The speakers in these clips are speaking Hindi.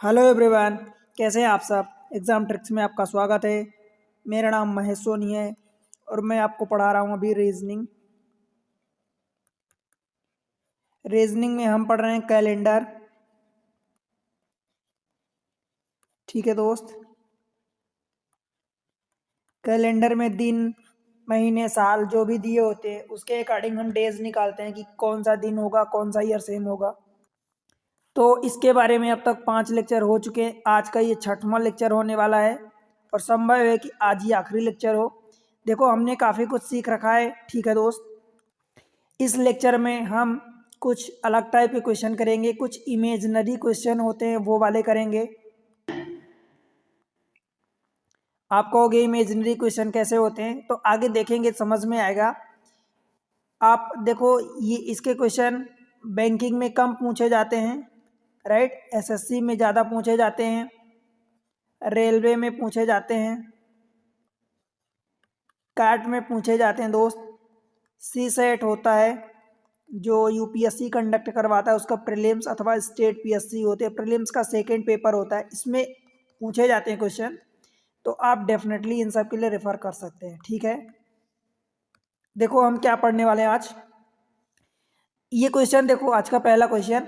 हेलो एवरीवन, कैसे हैं आप सब। एग्ज़ाम ट्रिक्स में आपका स्वागत है। मेरा नाम महेश सोनी है और मैं आपको पढ़ा रहा हूँ अभी रीजनिंग। रीजनिंग में हम पढ़ रहे हैं कैलेंडर। ठीक है दोस्त, कैलेंडर में दिन, महीने, साल जो भी दिए होते हैं उसके अकॉर्डिंग हम डेज निकालते हैं कि कौन सा दिन होगा, कौन सा ईयर सेम होगा। तो इसके बारे में अब तक 5 लेक्चर हो चुके हैं। आज का ये 6वां लेक्चर होने वाला है और संभव है कि आज ही आखिरी लेक्चर हो। देखो, हमने काफ़ी कुछ सीख रखा है। ठीक है दोस्त, इस लेक्चर में हम कुछ अलग टाइप के क्वेश्चन करेंगे, कुछ इमेजिनरी क्वेश्चन होते हैं वो वाले करेंगे। आप कहोगे इमेजिनरी क्वेश्चन कैसे होते हैं, तो आगे देखेंगे समझ में आएगा। आप देखो, ये इसके क्वेश्चन बैंकिंग में कम पूछे जाते हैं, राइट। एसएससी में ज़्यादा पूछे जाते हैं, रेलवे में पूछे जाते हैं, कैट में पूछे जाते हैं दोस्त। सी सेट होता है जो यूपीएससी कंडक्ट करवाता है, उसका प्रीलिम्स अथवा स्टेट पीएससी होते हैं, प्रीलिम्स का सेकंड पेपर होता है, इसमें पूछे जाते हैं क्वेश्चन। तो आप डेफिनेटली इन सब के लिए रेफर कर सकते हैं। ठीक है, देखो हम क्या पढ़ने वाले हैं आज। ये क्वेश्चन देखो, आज का पहला question,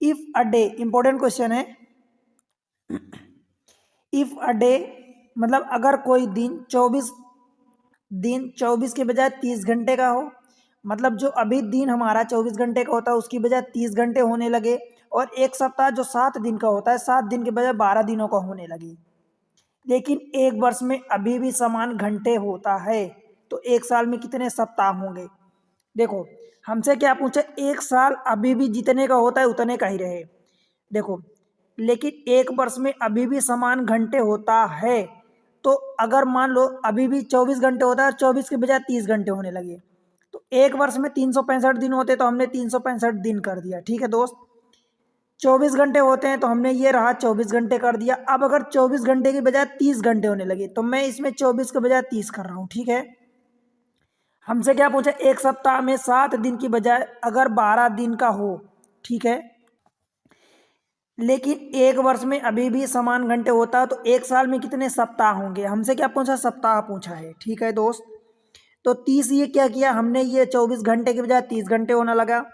if a day, important question है। इफ अ डे मतलब अगर कोई दिन 24 के बजाय 30 घंटे का हो, मतलब जो अभी दिन हमारा 24 घंटे का होता है उसकी बजाय 30 घंटे होने लगे, और एक सप्ताह जो 7 दिन का होता है 7 दिन के बजाय 12 दिनों का होने लगे, लेकिन एक वर्ष में अभी भी समान घंटे होता है, तो एक साल में कितने सप्ताह होंगे। देखो, हमसे क्या पूछे, एक साल अभी भी जितने का होता है उतने का ही रहे। देखो, लेकिन एक वर्ष में अभी भी समान घंटे होता है, तो अगर मान लो अभी भी 24 घंटे होता है, 24 के बजाय 30 घंटे होने लगे, तो एक वर्ष में 365 दिन होते, तो हमने 365 दिन कर दिया। ठीक है दोस्त, 24 घंटे होते हैं तो हमने ये रहा 24 घंटे कर दिया। अब अगर 24 घंटे के बजाय 30 घंटे होने लगे, तो मैं इसमें 24 के बजाय 30 कर रहा हूँ। ठीक है, हमसे क्या पूछा, एक सप्ताह में 7 दिन की बजाय अगर 12 दिन का हो, ठीक है, लेकिन एक वर्ष में अभी भी समान घंटे होता है, तो एक साल में कितने सप्ताह होंगे। हमसे क्या पूछा, सप्ताह पूछा है। ठीक है दोस्त, तो 30, ये क्या किया हमने, ये 24 घंटे के बजाय 30 घंटे होने लगा।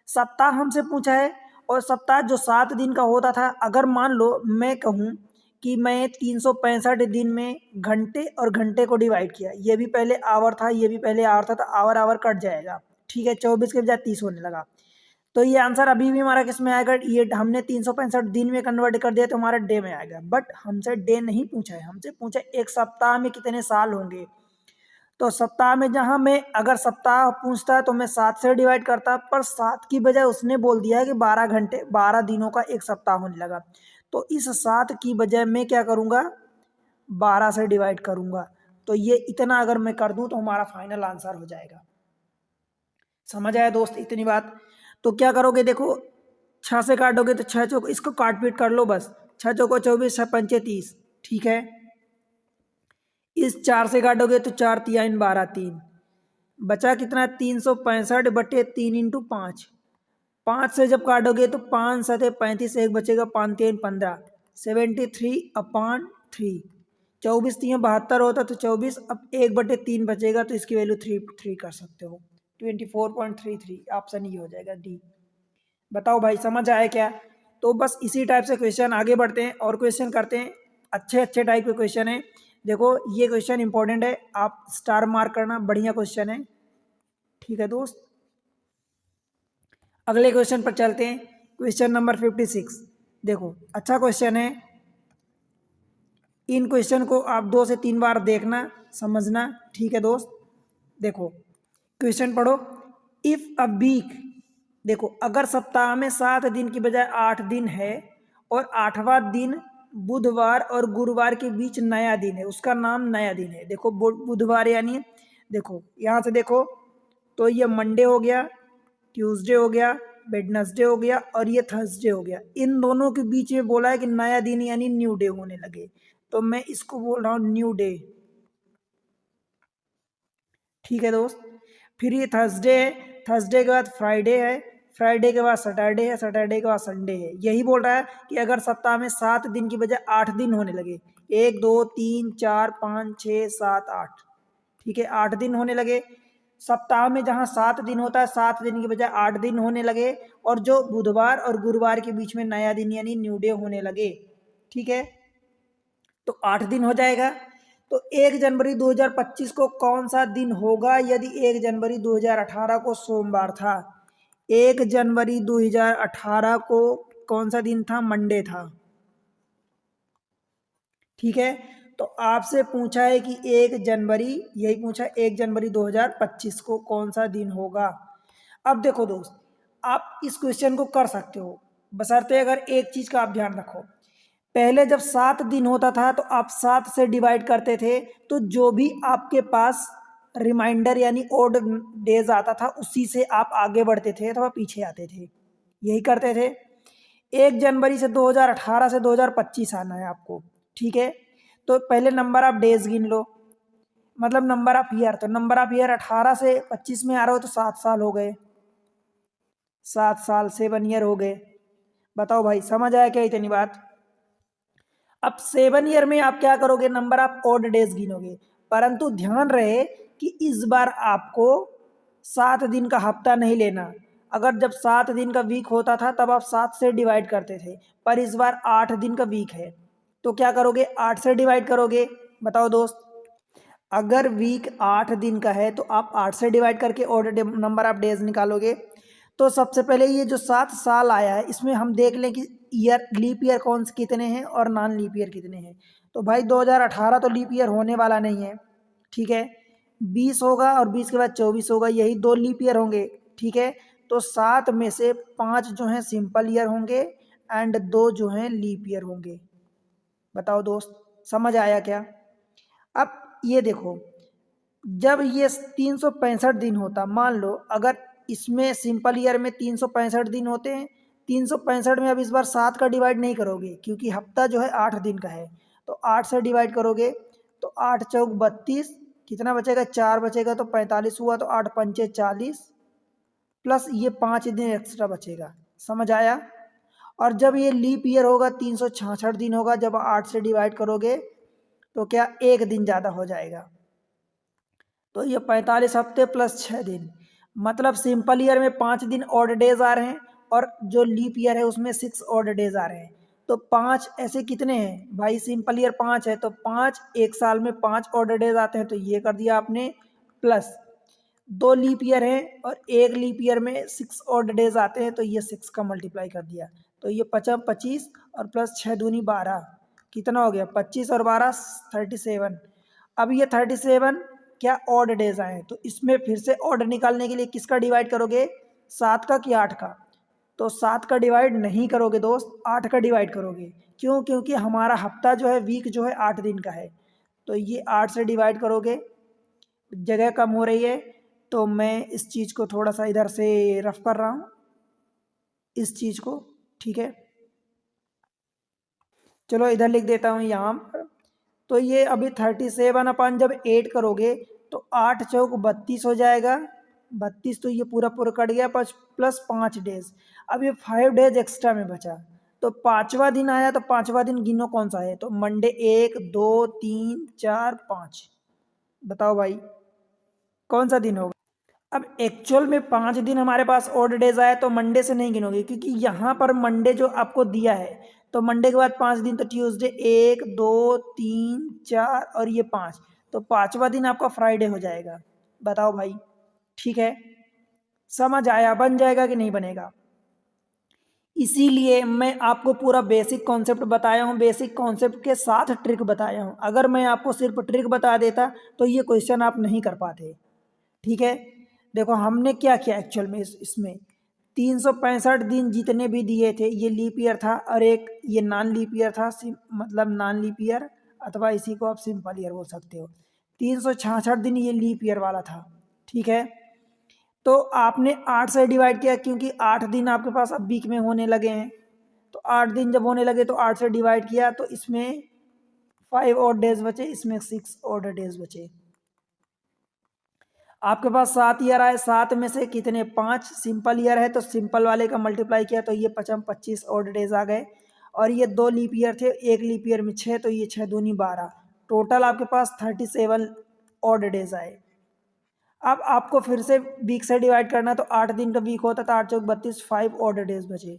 सप्ताह हमसे पूछा है, और सप्ताह जो 7 दिन का होता था, अगर मान लो मैं कहूँ कि मैं 365 दिन में घंटे और घंटे को डिवाइड किया, ये भी पहले आवर था, ये भी पहले आवर था, तो आवर आवर कट जाएगा। ठीक है, 24 के बजाय 30 होने लगा, तो ये आंसर अभी भी हमारा किस में आएगा, ये हमने 365 दिन में कन्वर्ट कर दिया तो हमारा डे में आएगा। बट हमसे डे नहीं पूछा है, हमसे पूछा एक सप्ताह में कितने साल होंगे। तो सप्ताह में जहाँ मैं अगर सप्ताह पूछता है तो मैं 7 से डिवाइड करता, पर 7 की बजाय उसने बोल दिया है कि 12 घंटे 12 दिनों का एक सप्ताह होने लगा, तो इस 7 की बजाय मैं क्या करूँगा, 12 से डिवाइड करूँगा। तो ये इतना अगर मैं कर दूँ तो हमारा फाइनल आंसर हो जाएगा। समझ आया दोस्त इतनी बात। तो क्या करोगे, देखो 6 से काटोगे तो 6 चौको, इसको काट पीट कर लो बस, 6 चौको 24, 6 पंचे 30। ठीक है, इस 4 से काटोगे तो 4 तिया 12, 3 बचा कितना, 365/3 इंटू 5। 5 से जब काटोगे तो 5 7 35, एक बचेगा, 5 3 15, 73/3। 24 3 72 होता तो 24, अब 1/3 बचेगा, तो इसकी वैल्यू 3 कर सकते हो, 24.33। ऑप्शन ये हो जाएगा डी। बताओ भाई, समझ आया क्या। तो बस इसी टाइप से क्वेश्चन आगे बढ़ते हैं और क्वेश्चन करते हैं। अच्छे अच्छे टाइप के क्वेश्चन है। देखो, ये क्वेश्चन इंपॉर्टेंट है, आप स्टार मार्क करना, बढ़िया क्वेश्चन है। ठीक है दोस्त, अगले क्वेश्चन पर चलते हैं। Question number 56। देखो, अच्छा क्वेश्चन है। इन क्वेश्चन को आप 2 से 3 बार देखना, समझना। ठीक है दोस्त, देखो क्वेश्चन पढ़ो। इफ अ वीक, देखो अगर सप्ताह में 7 दिन की बजाय 8 दिन है, और 8वां दिन बुधवार और गुरुवार के बीच नया दिन है, उसका नाम नया दिन है। देखो बुधवार यानी, देखो यहाँ से देखो, तो ये मंडे हो गया, ट्यूसडे हो गया, वेडनेसडे हो गया, और ये थर्सडे हो गया। इन दोनों के बीच में बोला है कि नया दिन यानी न्यू डे होने लगे, तो मैं इसको बोल रहा हूँ न्यू डे। ठीक है दोस्त, फिर ये थर्सडे है, थर्सडे के बाद फ्राइडे है, फ्राइडे के बाद सैटरडे है, सैटरडे के बाद संडे है। यही बोल रहा है कि अगर सप्ताह में 7 दिन की बजाय 8 दिन होने लगे, 1 2 3 4 5 6 7 8, ठीक है, 8 दिन होने लगे। सप्ताह में जहाँ 7 दिन होता है, 7 दिन की बजाय 8 दिन होने लगे, और जो बुधवार और गुरुवार के बीच में नया दिन यानी न्यू डे होने लगे, ठीक है, तो 8 दिन हो जाएगा। तो 1 जनवरी 2025 को कौन सा दिन होगा यदि 1 जनवरी 2018 को सोमवार था? 1 जनवरी 2018 को कौन सा दिन था? मंडे था, ठीक है। तो आपसे पूछा है कि 1 जनवरी, यही पूछा 1 जनवरी 2025 को कौन सा दिन होगा। अब देखो दोस्त, आप इस क्वेश्चन को कर सकते हो, बशर्ते अगर एक चीज़ का आप ध्यान रखो। पहले जब 7 दिन होता था तो आप 7 से डिवाइड करते थे, तो जो भी आपके पास रिमाइंडर यानी ओड डेज आता था उसी से आप आगे बढ़ते थे अथवा पीछे आते थे, यही करते थे। 1 जनवरी से 2018 से 2025 आना है आपको, ठीक है। तो पहले नंबर ऑफ डेज गिन लो, मतलब नंबर ऑफ ईयर, तो नंबर ऑफ ईयर 18 से 25 में आ रहा हो तो 7 साल हो गए, 7 साल 7 ईयर हो गए। बताओ भाई, समझ आया क्या इतनी बात? अब 7 ईयर में आप क्या करोगे? नंबर ऑफ ऑड डेज गिनोगे, परंतु ध्यान रहे कि इस बार आपको 7 दिन का हफ्ता नहीं लेना। अगर जब 7 दिन का वीक होता था तब आप 7 से डिवाइड करते थे, पर इस बार 8 दिन का वीक है, तो क्या करोगे? 8 से डिवाइड करोगे। बताओ दोस्त, अगर वीक 8 दिन का है तो आप 8 से डिवाइड करके ऑड नंबर ऑफ डेज निकालोगे। तो सबसे पहले ये जो 7 साल आया है इसमें हम देख लें कि ईयर, लीप ईयर कौन से कितने हैं और नॉन लीप ईयर कितने हैं। तो भाई 2018 तो लीप ईयर होने वाला नहीं है, ठीक है। 20 होगा और 20 के बाद 24 होगा, यही 2 लीप ईयर होंगे, ठीक है। तो 7 में से 5 जो हैं सिंपल ईयर होंगे एंड 2 जो हैं लीप ईयर होंगे। बताओ दोस्त, समझ आया क्या? अब ये देखो, जब ये 365 दिन होता, मान लो अगर इसमें सिंपल ईयर में 365 दिन होते हैं, 365 में अब इस बार 7 का डिवाइड नहीं करोगे क्योंकि हफ्ता जो है 8 दिन का है, तो 8 से डिवाइड करोगे तो 8 चौक 32, कितना बचेगा? 4 बचेगा, तो 45 हुआ, तो 8 पंचे 40 प्लस ये 5 दिन एक्स्ट्रा बचेगा। समझ आया? और जब ये लीप ईयर होगा 366 दिन होगा, जब 8 से डिवाइड करोगे तो क्या 1 दिन ज़्यादा हो जाएगा, तो ये 45 हफ्ते प्लस 6 दिन, मतलब सिंपल ईयर में 5 दिन ऑड डेज आ रहे हैं और जो लीप ईयर है उसमें 6 ऑड डेज आ रहे हैं। तो 5 ऐसे कितने हैं भाई? सिंपल ईयर 5 है तो 5, एक साल में 5 ऑड डेज आते हैं, तो ये कर दिया आपने, प्लस 2 लीप ईयर है और एक लीप ईयर में 6 ऑड डेज आते हैं, तो ये 6 का मल्टीप्लाई कर दिया, तो ये 25 और प्लस 6 दूनी 12, कितना हो गया? 25 और 12 37। अब ये 37 क्या ऑड डेज आए, तो इसमें फिर से ऑड निकालने के लिए किसका डिवाइड करोगे? 7 का कि 8 का? तो 7 का डिवाइड नहीं करोगे दोस्त, 8 का डिवाइड करोगे। क्यों? क्योंकि हमारा हफ्ता जो है, वीक जो है 8 दिन का है, तो ये 8 से डिवाइड करोगे। जगह कम हो रही है तो मैं इस चीज़ को थोड़ा सा इधर से रफ कर रहा हूँ, इस चीज़ को, ठीक है। चलो इधर लिख देता हूँ यहाँ पर। तो ये अभी 37 अपन जब 8 करोगे तो 8 चौक 32 हो जाएगा, 32, तो ये पूरा पूरा कट गया, प्लस 5 डेज। अब ये 5 डेज एक्स्ट्रा में बचा, तो 5वां दिन आया, तो 5वां दिन गिनो कौन सा है? तो मंडे 1 2 3 4 5। बताओ भाई कौन सा दिन होगा? अब एक्चुअल में 5 दिन हमारे पास ऑड डेज आया, तो मंडे से नहीं गिनोगे क्योंकि यहाँ पर मंडे जो आपको दिया है, तो मंडे के बाद 5 दिन, तो ट्यूसडे 1 2 3 4 और ये 5, तो 5वां दिन आपका फ्राइडे हो जाएगा। बताओ भाई, ठीक है? समझ आया? बन जाएगा कि नहीं बनेगा? इसीलिए मैं आपको पूरा बेसिक कॉन्सेप्ट बताया हूँ, बेसिक कॉन्सेप्ट के साथ ट्रिक बताया हूँ। अगर मैं आपको सिर्फ ट्रिक बता देता तो ये क्वेश्चन आप नहीं कर पाते, ठीक है। देखो हमने क्या किया एक्चुअल में, इसमें 365 दिन जितने भी दिए थे, ये लीप ईयर था और एक ये नॉन लीप ईयर था, मतलब नॉन लीप ईयर अथवा इसी को आप सिंपल ईयर बोल सकते हो। 366 दिन ये लीप ईयर वाला था, ठीक है। तो आपने 8 से डिवाइड किया क्योंकि 8 दिन आपके पास अब वीक में होने लगे हैं, तो 8 दिन जब होने लगे तो 8 से डिवाइड किया, तो इसमें 5 और डेज बचे, इसमें 6 और डेज बचे। आपके पास 7 ईयर आए, 7 में से कितने 5 सिंपल ईयर है, तो सिंपल वाले का मल्टीप्लाई किया तो ये 25 ऑड डेज आ गए। और ये 2 लीप ईयर थे, एक लीप ईयर में 6, तो ये 6 दूनी 12, टोटल आपके पास 37 ऑड डेज आए। अब आपको फिर से वीक से डिवाइड करना, तो 8 दिन का वीक होता था, 8 चौक 32, 5 ऑड डेज बचे।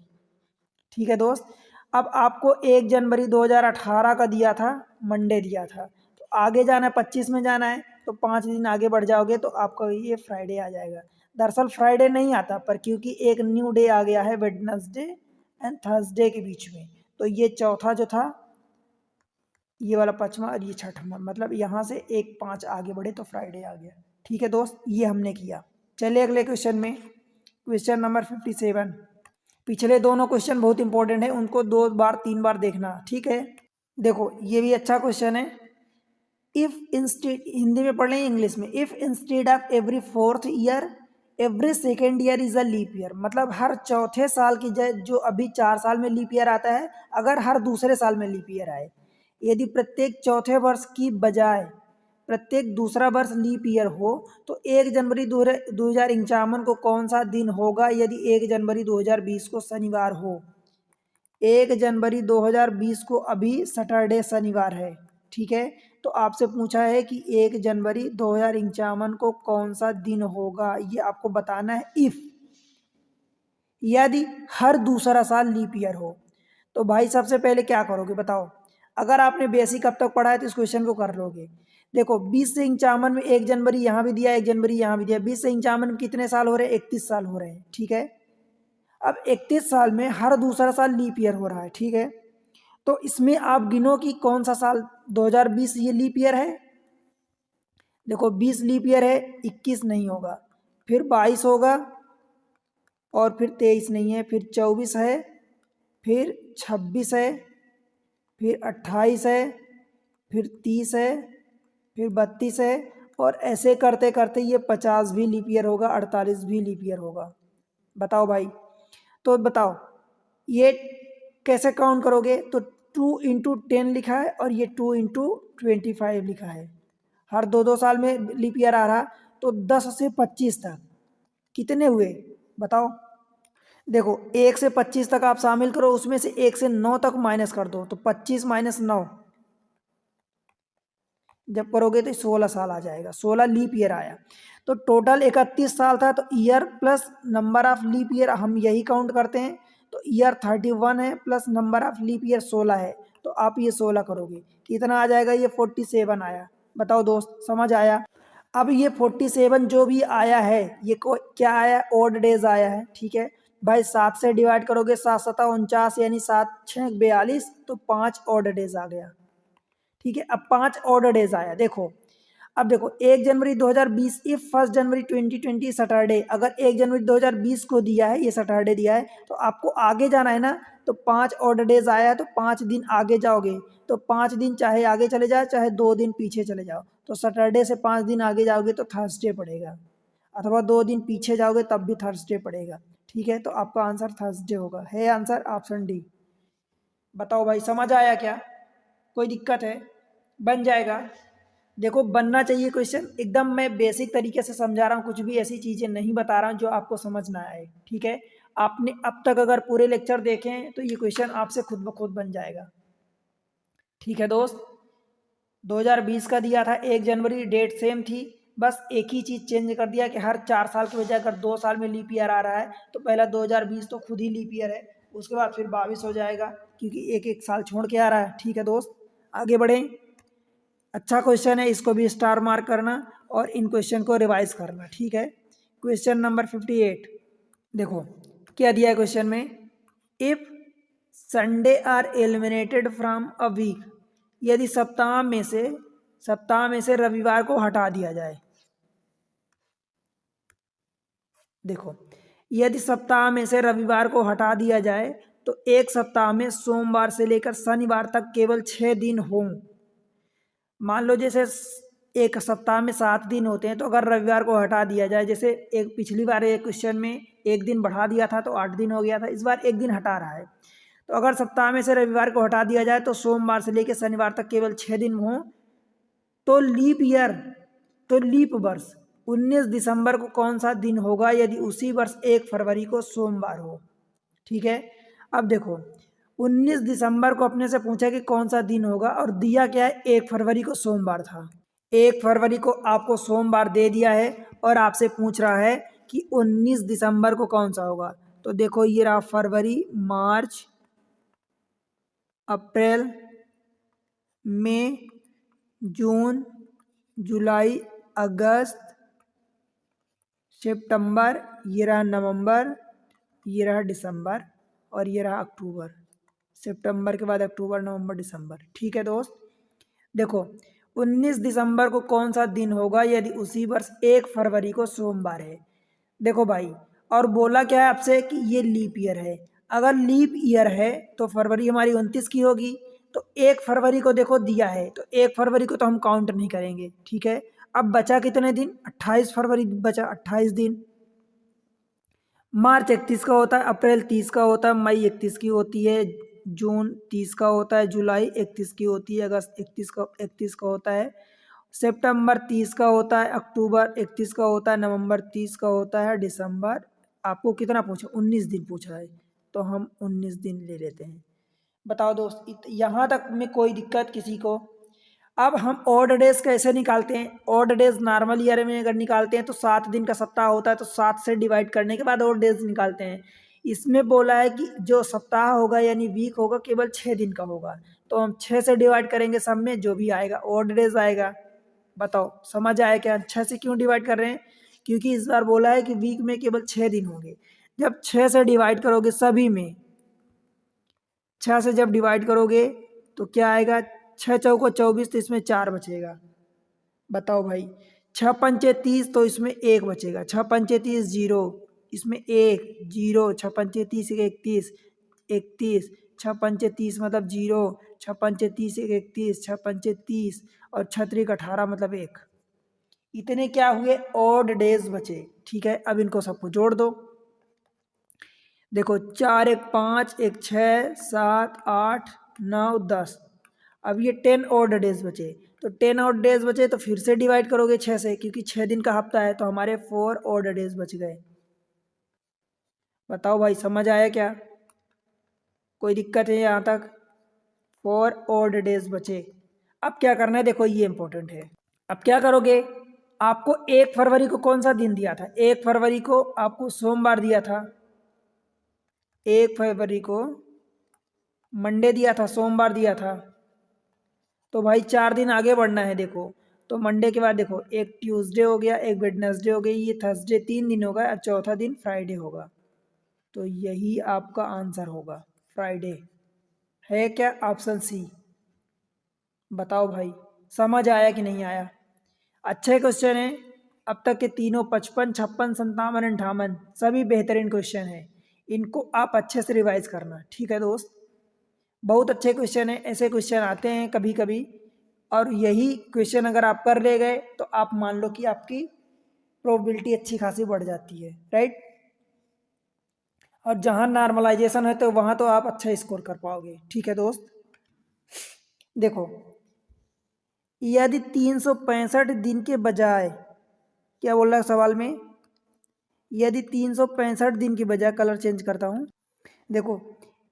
ठीक है दोस्त। अब आपको 1 जनवरी 2018 का दिया था, मंडे दिया था, तो आगे जाना है 25 में जाना है, तो 5 दिन आगे बढ़ जाओगे तो आपका ये फ्राइडे आ जाएगा। दरअसल फ्राइडे नहीं आता, पर क्योंकि एक न्यू डे आ गया है वेडनेसडे एंड थर्सडे के बीच में, तो ये चौथा जो था, ये वाला पाँचवा और ये छठवां, मतलब यहाँ से एक 5 आगे बढ़े तो फ्राइडे आ गया। ठीक है दोस्त, ये हमने किया। चलिए अगले क्वेश्चन में, क्वेश्चन नंबर 57। पिछले दोनों क्वेश्चन बहुत इंपॉर्टेंट है, उनको 2 बार 3 बार देखना। ठीक है, देखो ये भी अच्छा क्वेश्चन है। इफ इंस्टेड, हिंदी में पढ़ लें इंग्लिश में, if instead of every 4th year every 2nd year is a leap year, मतलब हर चौथे साल की जो अभी 4 साल में लीप ईयर आता है, अगर हर दूसरे साल में लीप ईयर आए, यदि प्रत्येक चौथे वर्ष की बजाय प्रत्येक दूसरा वर्ष लीप ईयर हो, तो 1 जनवरी 2051 को कौन सा दिन होगा यदि 1 जनवरी 2020 को शनिवार हो। 1 जनवरी 2020 को अभी सैटरडे शनिवार है। ठीक है, तो आपसे पूछा है कि 1 जनवरी 2051 को कौन सा दिन होगा, ये आपको बताना है। इफ, यदि हर दूसरा साल लीप ईयर हो, तो भाई सबसे पहले क्या करोगे बताओ। अगर आपने बेसिक अब तक पढ़ा है तो इस क्वेश्चन को कर लोगे। देखो 20 से 51 में 1 जनवरी यहाँ भी दिया, 1 जनवरी यहाँ भी दिया, 20 से 51 में कितने साल हो रहे हैं, 31 साल हो रहे हैं। ठीक है, अब 31 साल में हर दूसरा साल लीप ईयर हो रहा है। ठीक है, तो इसमें आप गिनो कि कौन सा साल, 2020 ये लीप ईयर है। देखो 20 लीप ईयर है, 21 नहीं होगा, फिर 22 होगा, और फिर 23 नहीं है, फिर 24 है, फिर 26 है, फिर 28 है, फिर 30 है, फिर 32 है, और ऐसे करते करते ये 50 भी लीप ईयर होगा, 48 भी लीप ईयर होगा। बताओ भाई, तो बताओ ये कैसे काउंट करोगे। तो 2 × 10 लिखा है और ये 2 × 25 लिखा है। हर 2 साल में लीप ईयर आ रहा, तो 10 से 25 तक कितने हुए बताओ। देखो 1 से 25 तक आप शामिल करो, उसमें से 1 से 9 तक माइनस कर दो, तो 25 - 9 जब करोगे तो 16 साल आ जाएगा, 16 लीप ईयर आया। तो टोटल 31 साल था, तो year plus number of leap year हम यही काउंट करते हैं। तो ईयर 31 है, plus number of leap year 16 है, तो आप ये 16 करोगे, कितना आ जाएगा, ये 47 आया। बताओ दोस्त, समझ आया। अब ये 47 जो भी आया है, ये क्या आया, ऑड डेज आया है। ठीक है भाई, 7 से डिवाइड करोगे, 7 × 7 = 49, यानी 7 × 6 = 42, तो 5 ऑड डेज आ गया। ठीक है, अब 5 ऑर्डर डेज आया। देखो अब देखो 1 जनवरी 2020, इफ 1 जनवरी 2020 सैटरडे, अगर 1 जनवरी 2020 को दिया है, ये सैटरडे दिया है, तो आपको आगे जाना है ना, तो 5 ऑर्डर डेज आया है, तो 5 दिन आगे जाओगे, तो 5 दिन चाहे आगे चले जाओ, चाहे 2 दिन पीछे चले जाओ, तो सैटरडे से 5 दिन आगे जाओगे तो थर्सडे पड़ेगा, अथवा 2 दिन पीछे जाओगे तब भी थर्सडे पड़ेगा। ठीक है, तो आपका आंसर थर्सडे होगा, है आंसर ऑप्शन डी। बताओ भाई, समझ आया क्या, कोई दिक्कत है, बन जाएगा। देखो बनना चाहिए क्वेश्चन, एकदम मैं बेसिक तरीके से समझा रहा हूँ, कुछ भी ऐसी चीज़ें नहीं बता रहा हूँ जो आपको समझ ना आए। ठीक है, आपने अब तक अगर पूरे लेक्चर देखे हैं तो ये क्वेश्चन आपसे खुद ब खुद बन जाएगा। ठीक है दोस्त, 2020 का दिया था 1 जनवरी, डेट सेम थी, बस एक ही चीज़ चेंज कर दिया कि हर 4 साल की बजाय अगर 2 साल में लीप ईयर आ रहा है, तो पहला 2020 तो खुद ही लीप ईयर है, उसके बाद फिर 22 हो जाएगा, क्योंकि एक एक साल छोड़ के आ रहा है। ठीक है दोस्त, आगे बढ़ें। अच्छा क्वेश्चन है, इसको भी स्टार मार्क करना और इन क्वेश्चन को रिवाइज करना। ठीक है, क्वेश्चन नंबर 58। देखो क्या दिया है क्वेश्चन में, if Sunday are eliminated from a week, यदि सप्ताह में से रविवार को हटा दिया जाए। देखो यदि सप्ताह में से रविवार को हटा दिया जाए, तो एक सप्ताह में सोमवार से लेकर शनिवार तक केवल 6 दिन हों। मान लो जैसे एक सप्ताह में 7 दिन होते हैं, तो अगर रविवार को हटा दिया जाए, जैसे एक पिछली बार एक क्वेश्चन में एक दिन बढ़ा दिया था तो 8 दिन हो गया था, इस बार एक दिन हटा रहा है, तो अगर सप्ताह में से रविवार को हटा दिया जाए तो सोमवार से लेकर शनिवार तक केवल 6 दिन हों, तो लीप ईयर, तो लीप वर्ष, 19 दिसंबर को कौन सा दिन होगा यदि उसी वर्ष 1 फरवरी को सोमवार हो। ठीक है, अब देखो 19 दिसंबर को अपने से पूछा कि कौन सा दिन होगा और दिया क्या है, 1 फरवरी को सोमवार था। 1 फरवरी को आपको सोमवार दे दिया है और आपसे पूछ रहा है कि 19 दिसंबर को कौन सा होगा। तो देखो ये रहा फरवरी, मार्च, अप्रैल, मई, जून, जुलाई, अगस्त, सितंबर, ये रहा नवंबर, ये रहा दिसंबर और ये रहा अक्टूबर। सितंबर के बाद अक्टूबर, नवंबर, दिसंबर। ठीक है दोस्त, देखो 19 दिसंबर को कौन सा दिन होगा यदि उसी वर्ष 1 फरवरी को सोमवार है। देखो भाई, और बोला क्या है आपसे कि ये लीप ईयर है। अगर लीप ईयर है तो फरवरी हमारी 29 की होगी। तो 1 फरवरी को देखो दिया है, तो 1 फरवरी को तो हम काउंट नहीं करेंगे। ठीक है, अब बचा कितने दिन, 28 फरवरी बचा, 28 दिन। मार्च 31 का होता है, अप्रैल 30 का होता है, मई 31 की होती है, जून 30 का होता है, जुलाई 31 की होती है, अगस्त 31 का होता है, सितंबर 30 का होता है, अक्टूबर 31 का होता है, नवंबर 30 का होता है, दिसंबर आपको कितना पूछा, 19 दिन पूछा है, तो हम 19 दिन ले लेते हैं। बताओ दोस्त, यहाँ तक में कोई दिक्कत किसी को? अब हम ऑड डेज कैसे निकालते हैं? ऑड डेज नॉर्मल ईयर में अगर निकालते हैं तो 7 दिन का सप्ताह होता है, तो 7 से डिवाइड करने के बाद ऑड डेज निकालते हैं। इसमें बोला है कि जो सप्ताह होगा यानी वीक होगा केवल 6 दिन का होगा, तो हम 6 से डिवाइड करेंगे, सब में जो भी आएगा ऑड डेज आएगा। बताओ समझ आया क्या? 6 से क्यों डिवाइड कर रहे हैं? क्योंकि इस बार बोला है कि वीक में केवल 6 दिन होंगे। जब 6 से डिवाइड करोगे सभी में, 6 से जब डिवाइड करोगे तो क्या आएगा, 6 चौको 24, तो इसमें 4 बचेगा। बताओ भाई, 6 पंचे 30, तो इसमें 1 बचेगा, 6 पंचे 30 जीरो, इसमें 1 जीरो, 6 पंचे 30 31, 31, 6 पंचे 30 मतलब जीरो, 6 पंचे 30 31, 6 पंचे 30 और 6 त्रिक 18 मतलब 1। इतने क्या हुए, ऑड डेज बचे। ठीक है, अब इनको सबको जोड़ दो। देखो 4 1 5, 1 6 7 8 9 10, अब ये 10 ऑड डेज बचे। तो 10 ऑड डेज बचे तो फिर से डिवाइड करोगे 6 से, क्योंकि 6 दिन का हफ्ता है, तो हमारे 4 ऑड डेज बच गए। बताओ भाई समझ आया क्या? कोई दिक्कत है यहाँ तक? 4 ऑड डेज बचे। अब क्या करना है, देखो ये इंपॉर्टेंट है। अब क्या करोगे, आपको 1 फरवरी को कौन सा दिन दिया था? 1 फरवरी को आपको सोमवार दिया था, 1 फरवरी को मंडे दिया था, सोमवार दिया था। तो भाई 4 दिन आगे बढ़ना है। देखो, तो मंडे के बाद देखो एक ट्यूसडे हो गया, एक वेडनेसडे हो गई, ये थर्सडे, 3 दिन होगा और चौथा दिन फ्राइडे होगा। तो यही आपका आंसर होगा, फ्राइडे। है क्या ऑप्शन सी? बताओ भाई समझ आया कि नहीं आया? अच्छे क्वेश्चन है। अब तक के तीनों 55 56 57 58 सभी बेहतरीन क्वेश्चन है। इनको आप अच्छे से रिवाइज करना। ठीक है दोस्त, बहुत अच्छे क्वेश्चन है। ऐसे क्वेश्चन आते हैं कभी कभी, और यही क्वेश्चन अगर आप कर ले गए तो आप मान लो कि आपकी प्रोबेबिलिटी अच्छी खासी बढ़ जाती है, राइट। और जहाँ नॉर्मलाइजेशन है तो वहाँ तो आप अच्छा स्कोर कर पाओगे। ठीक है दोस्त, देखो यदि 365 दिन के बजाय, क्या बोल रहा है सवाल में, यदि 365 दिन की बजाय, कलर चेंज करता हूँ, देखो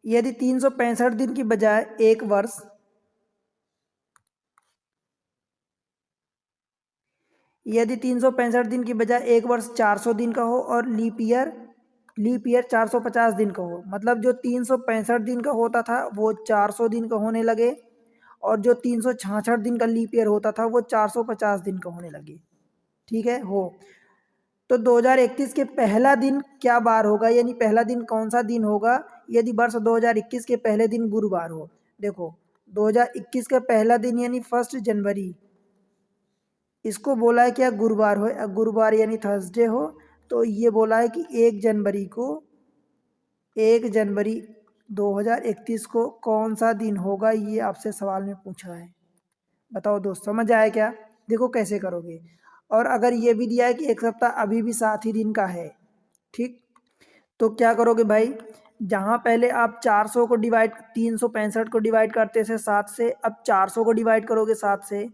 यदि 365 दिन की बजाय एक वर्ष, यदि 365 दिन की बजाय एक वर्ष 400 दिन का हो और लीप ईयर 450 दिन का हो, मतलब जो 365 दिन का होता था वो 400 दिन का होने लगे, और जो 366 दिन का लीप ईयर होता था वो 450 दिन का होने लगे। ठीक है हो, तो 2021 के पहला दिन क्या बार होगा, यानी पहला दिन कौन सा दिन होगा यदि वर्ष 2021 के पहले दिन गुरुवार हो। देखो 2021 का पहला दिन यानी 1 जनवरी, इसको बोला है क्या, गुरुवार हो, गुरुवार यानी थर्सडे हो। तो ये बोला है कि 1 जनवरी 2031 को कौन सा दिन होगा, ये आपसे सवाल में पूछा है। बताओ दोस्त समझ आया क्या? देखो कैसे करोगे। और अगर ये भी दिया है कि एक सप्ताह अभी भी 7 ही दिन का है, ठीक, तो क्या करोगे भाई, जहाँ पहले आप 400 को डिवाइड 365 को डिवाइड करते थे 7 से, अब 400 को डिवाइड करोगे 7 से,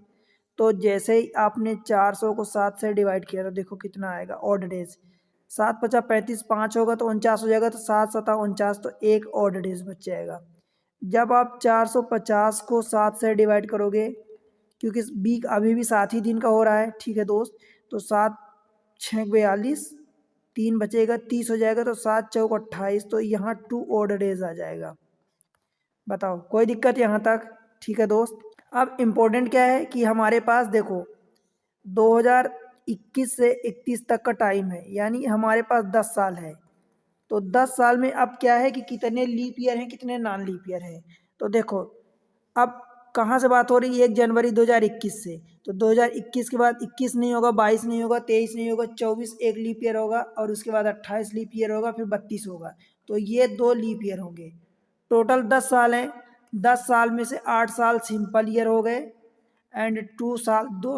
तो जैसे ही आपने 400 को 7 से डिवाइड किया तो देखो कितना आएगा ऑड डेज। 7×5 = 35, 5 होगा तो 49 हो जाएगा, तो 7×7 = 49, तो एक ऑड डेज बच जाएगा। जब आप 450 को 7 से डिवाइड करोगे, क्योंकि वीक अभी भी 7 ही दिन का हो रहा है, ठीक है दोस्त, तो 7×6 = 42, 3 बचेगा 30 हो जाएगा, तो 7×4 = 28, तो यहाँ 2 ऑड डेज आ जाएगा। बताओ कोई दिक्कत यहाँ तक? ठीक है दोस्त। अब इम्पोर्टेंट क्या है कि हमारे पास देखो 2021 से 31 तक का टाइम है, यानी हमारे पास 10 साल है। तो 10 साल में अब क्या है कि कितने लीप ईयर हैं, कितने नॉन लीप ईयर हैं। तो देखो अब कहाँ से बात हो रही है, 1 जनवरी 2021 से, तो 2021 के बाद 21 नहीं होगा, 22 नहीं होगा, 23 नहीं होगा, 24 एक लीप ईयर होगा, और उसके बाद 28 लीप ईयर होगा, फिर 32 होगा। तो ये 2 लीप ईयर होंगे। टोटल 10 साल हैं। 10 साल में से 8 साल सिंपल ईयर हो गए, एंड 2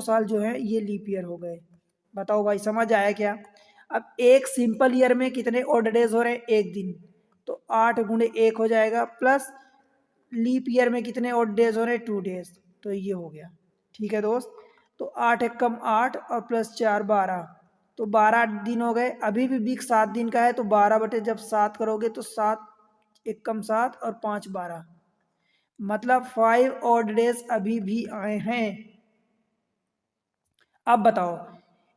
साल जो है ये लीप ईयर हो गए। बताओ भाई समझ आया क्या? अब एक सिंपल ईयर में कितने ऑड डेज हो रहे हैं, 1 दिन, तो 8×1 हो जाएगा, प्लस लीप ईयर में कितने ऑड डेज हो रहे हैं, 2 डेज, तो ये हो गया। ठीक है दोस्त, तो 8 × 1 = 8 और +4 = 12, तो 12 दिन हो गए। अभी भी वीक 7 दिन का है, तो 12/7 करोगे तो 7 × 1 = 7 और 5 = 12, मतलब 5 ऑड डेज अभी भी आए हैं। अब बताओ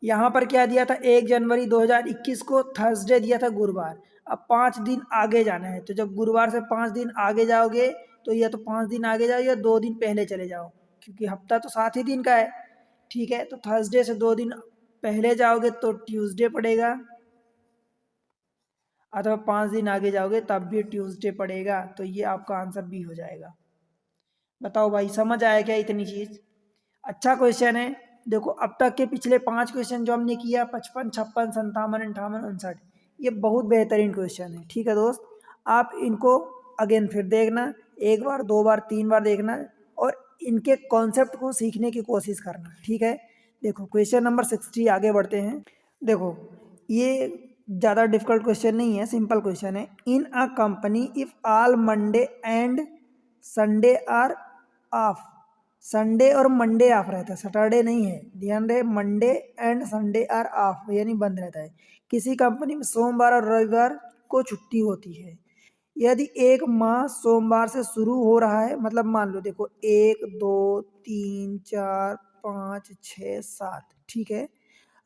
यहाँ पर क्या दिया था, 1 जनवरी 2021 को थर्सडे दिया था, गुरुवार। अब 5 दिन आगे जाना है, तो जब गुरुवार से 5 दिन आगे जाओगे तो या तो 5 दिन आगे जाओ या 2 दिन पहले चले जाओ, क्योंकि हफ्ता तो 7 ही दिन का है। ठीक है, तो थर्सडे से 2 दिन पहले जाओगे तो ट्यूसडे पड़ेगा, अथवा 5 दिन आगे जाओगे तब भी ट्यूसडे पड़ेगा, तो ये आपका आंसर बी हो जाएगा। बताओ भाई समझ आया क्या इतनी चीज़? अच्छा क्वेश्चन है। देखो अब तक के पिछले 5 क्वेश्चन जो हमने किया, 55, 56, 57, 58, 59, ये बहुत बेहतरीन क्वेश्चन है। ठीक है दोस्त, आप इनको अगेन फिर देखना, 1 बार 2 बार 3 बार देखना, और इनके कॉन्सेप्ट को सीखने की कोशिश करना। ठीक है, देखो क्वेश्चन नंबर 60 आगे बढ़ते हैं। देखो ये ज़्यादा डिफिकल्ट क्वेश्चन नहीं है, सिंपल क्वेश्चन है। In a company if all Monday and Sunday are off, Sunday और मंडे ऑफ रहता है, सैटरडे नहीं है, ध्यान रहे, Monday and Sunday are off यानी बंद रहता है। किसी कंपनी में सोमवार और रविवार को छुट्टी होती है। यदि एक माह सोमवार से शुरू हो रहा है, मतलब मान लो देखो 1 2 3 4 5 6 7, ठीक है।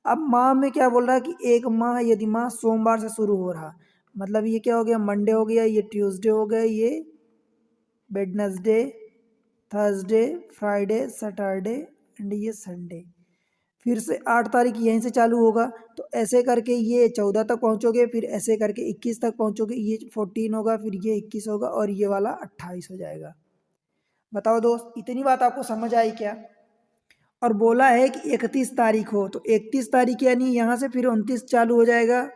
अब माह में क्या बोल रहा है कि एक माह, यदि माह सोमवार से शुरू हो रहा, मतलब ये क्या हो गया, मंडे हो गया, ये ट्यूसडे हो गया, ये Wednesday, Thursday, Friday, Saturday and ये संडे। फिर से 8 तारीख यहीं से चालू होगा, तो ऐसे करके ये 14 तक पहुंचोगे, फिर ऐसे करके 21 तक पहुंचोगे, ये 14 होगा, फिर ये 21 होगा, और ये वाला 28 हो जाएगा। बताओ दोस्त इतनी बात आपको समझ आई क्या? और बोला है कि 31 तारीख हो, तो 31 तारीख यानी यहाँ से फिर 29 चालू हो जाएगा,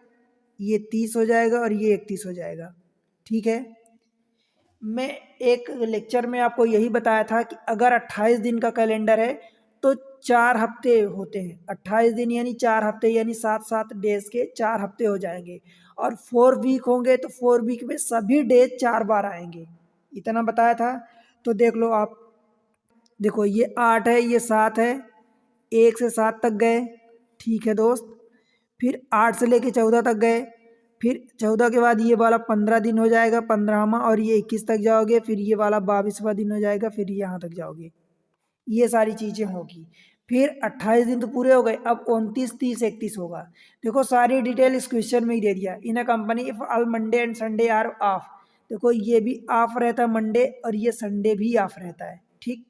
ये 30 हो जाएगा, और ये 31 हो जाएगा। ठीक है, मैं एक लेक्चर में आपको यही बताया था कि अगर 28 दिन का कैलेंडर है तो 4 हफ्ते होते हैं। 28 दिन यानी 4 हफ्ते, यानी 7-7 डेज के 4 हफ्ते हो जाएंगे, और 4 वीक होंगे तो 4 वीक में सभी डेज 4 बार आएंगे, इतना बताया था। तो देख लो आप, देखो ये 8 है, ये 7 है, 1 से 7 तक गए, ठीक है दोस्त। फिर 8 से लेके 14 तक गए, फिर 14 के बाद ये वाला 15 दिन हो जाएगा, 15वां, और ये 21 तक जाओगे, फिर ये वाला 22वां दिन हो जाएगा, फिर यहाँ तक जाओगे, ये सारी चीज़ें होगी। फिर 28 दिन तो पूरे हो गए, अब 29, 30, 31 होगा। देखो सारी डिटेल इस क्वेश्चन में ही दे दिया। In a company if all Monday and Sunday are off, देखो ये भी ऑफ रहता है मंडे, और ये संडे भी ऑफ रहता है। ठीक,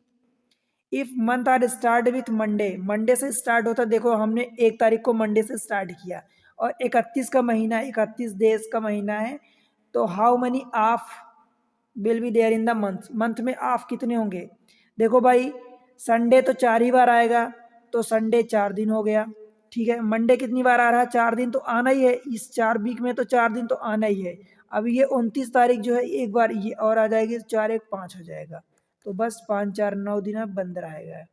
if month are start with Monday, Monday से स्टार्ट होता है, देखो हमने 1 तारीख को मंडे से स्टार्ट किया, और 31 का महीना, 31 डेज का महीना है, तो how many off will be there in the month, month में ऑफ कितने होंगे। देखो भाई संडे तो 4 ही बार आएगा, तो संडे 4 दिन हो गया। ठीक है, मंडे कितनी बार आ रहा है, 4 दिन तो आना ही है, इस 4 वीक में तो 4 दिन तो आना ही है। अब ये 29 तारीख जो है एक बार ये और आ जाएगी, 4 1 5 हो जाएगा, तो बस 5 4 9 दिन अब बंद रहेगा।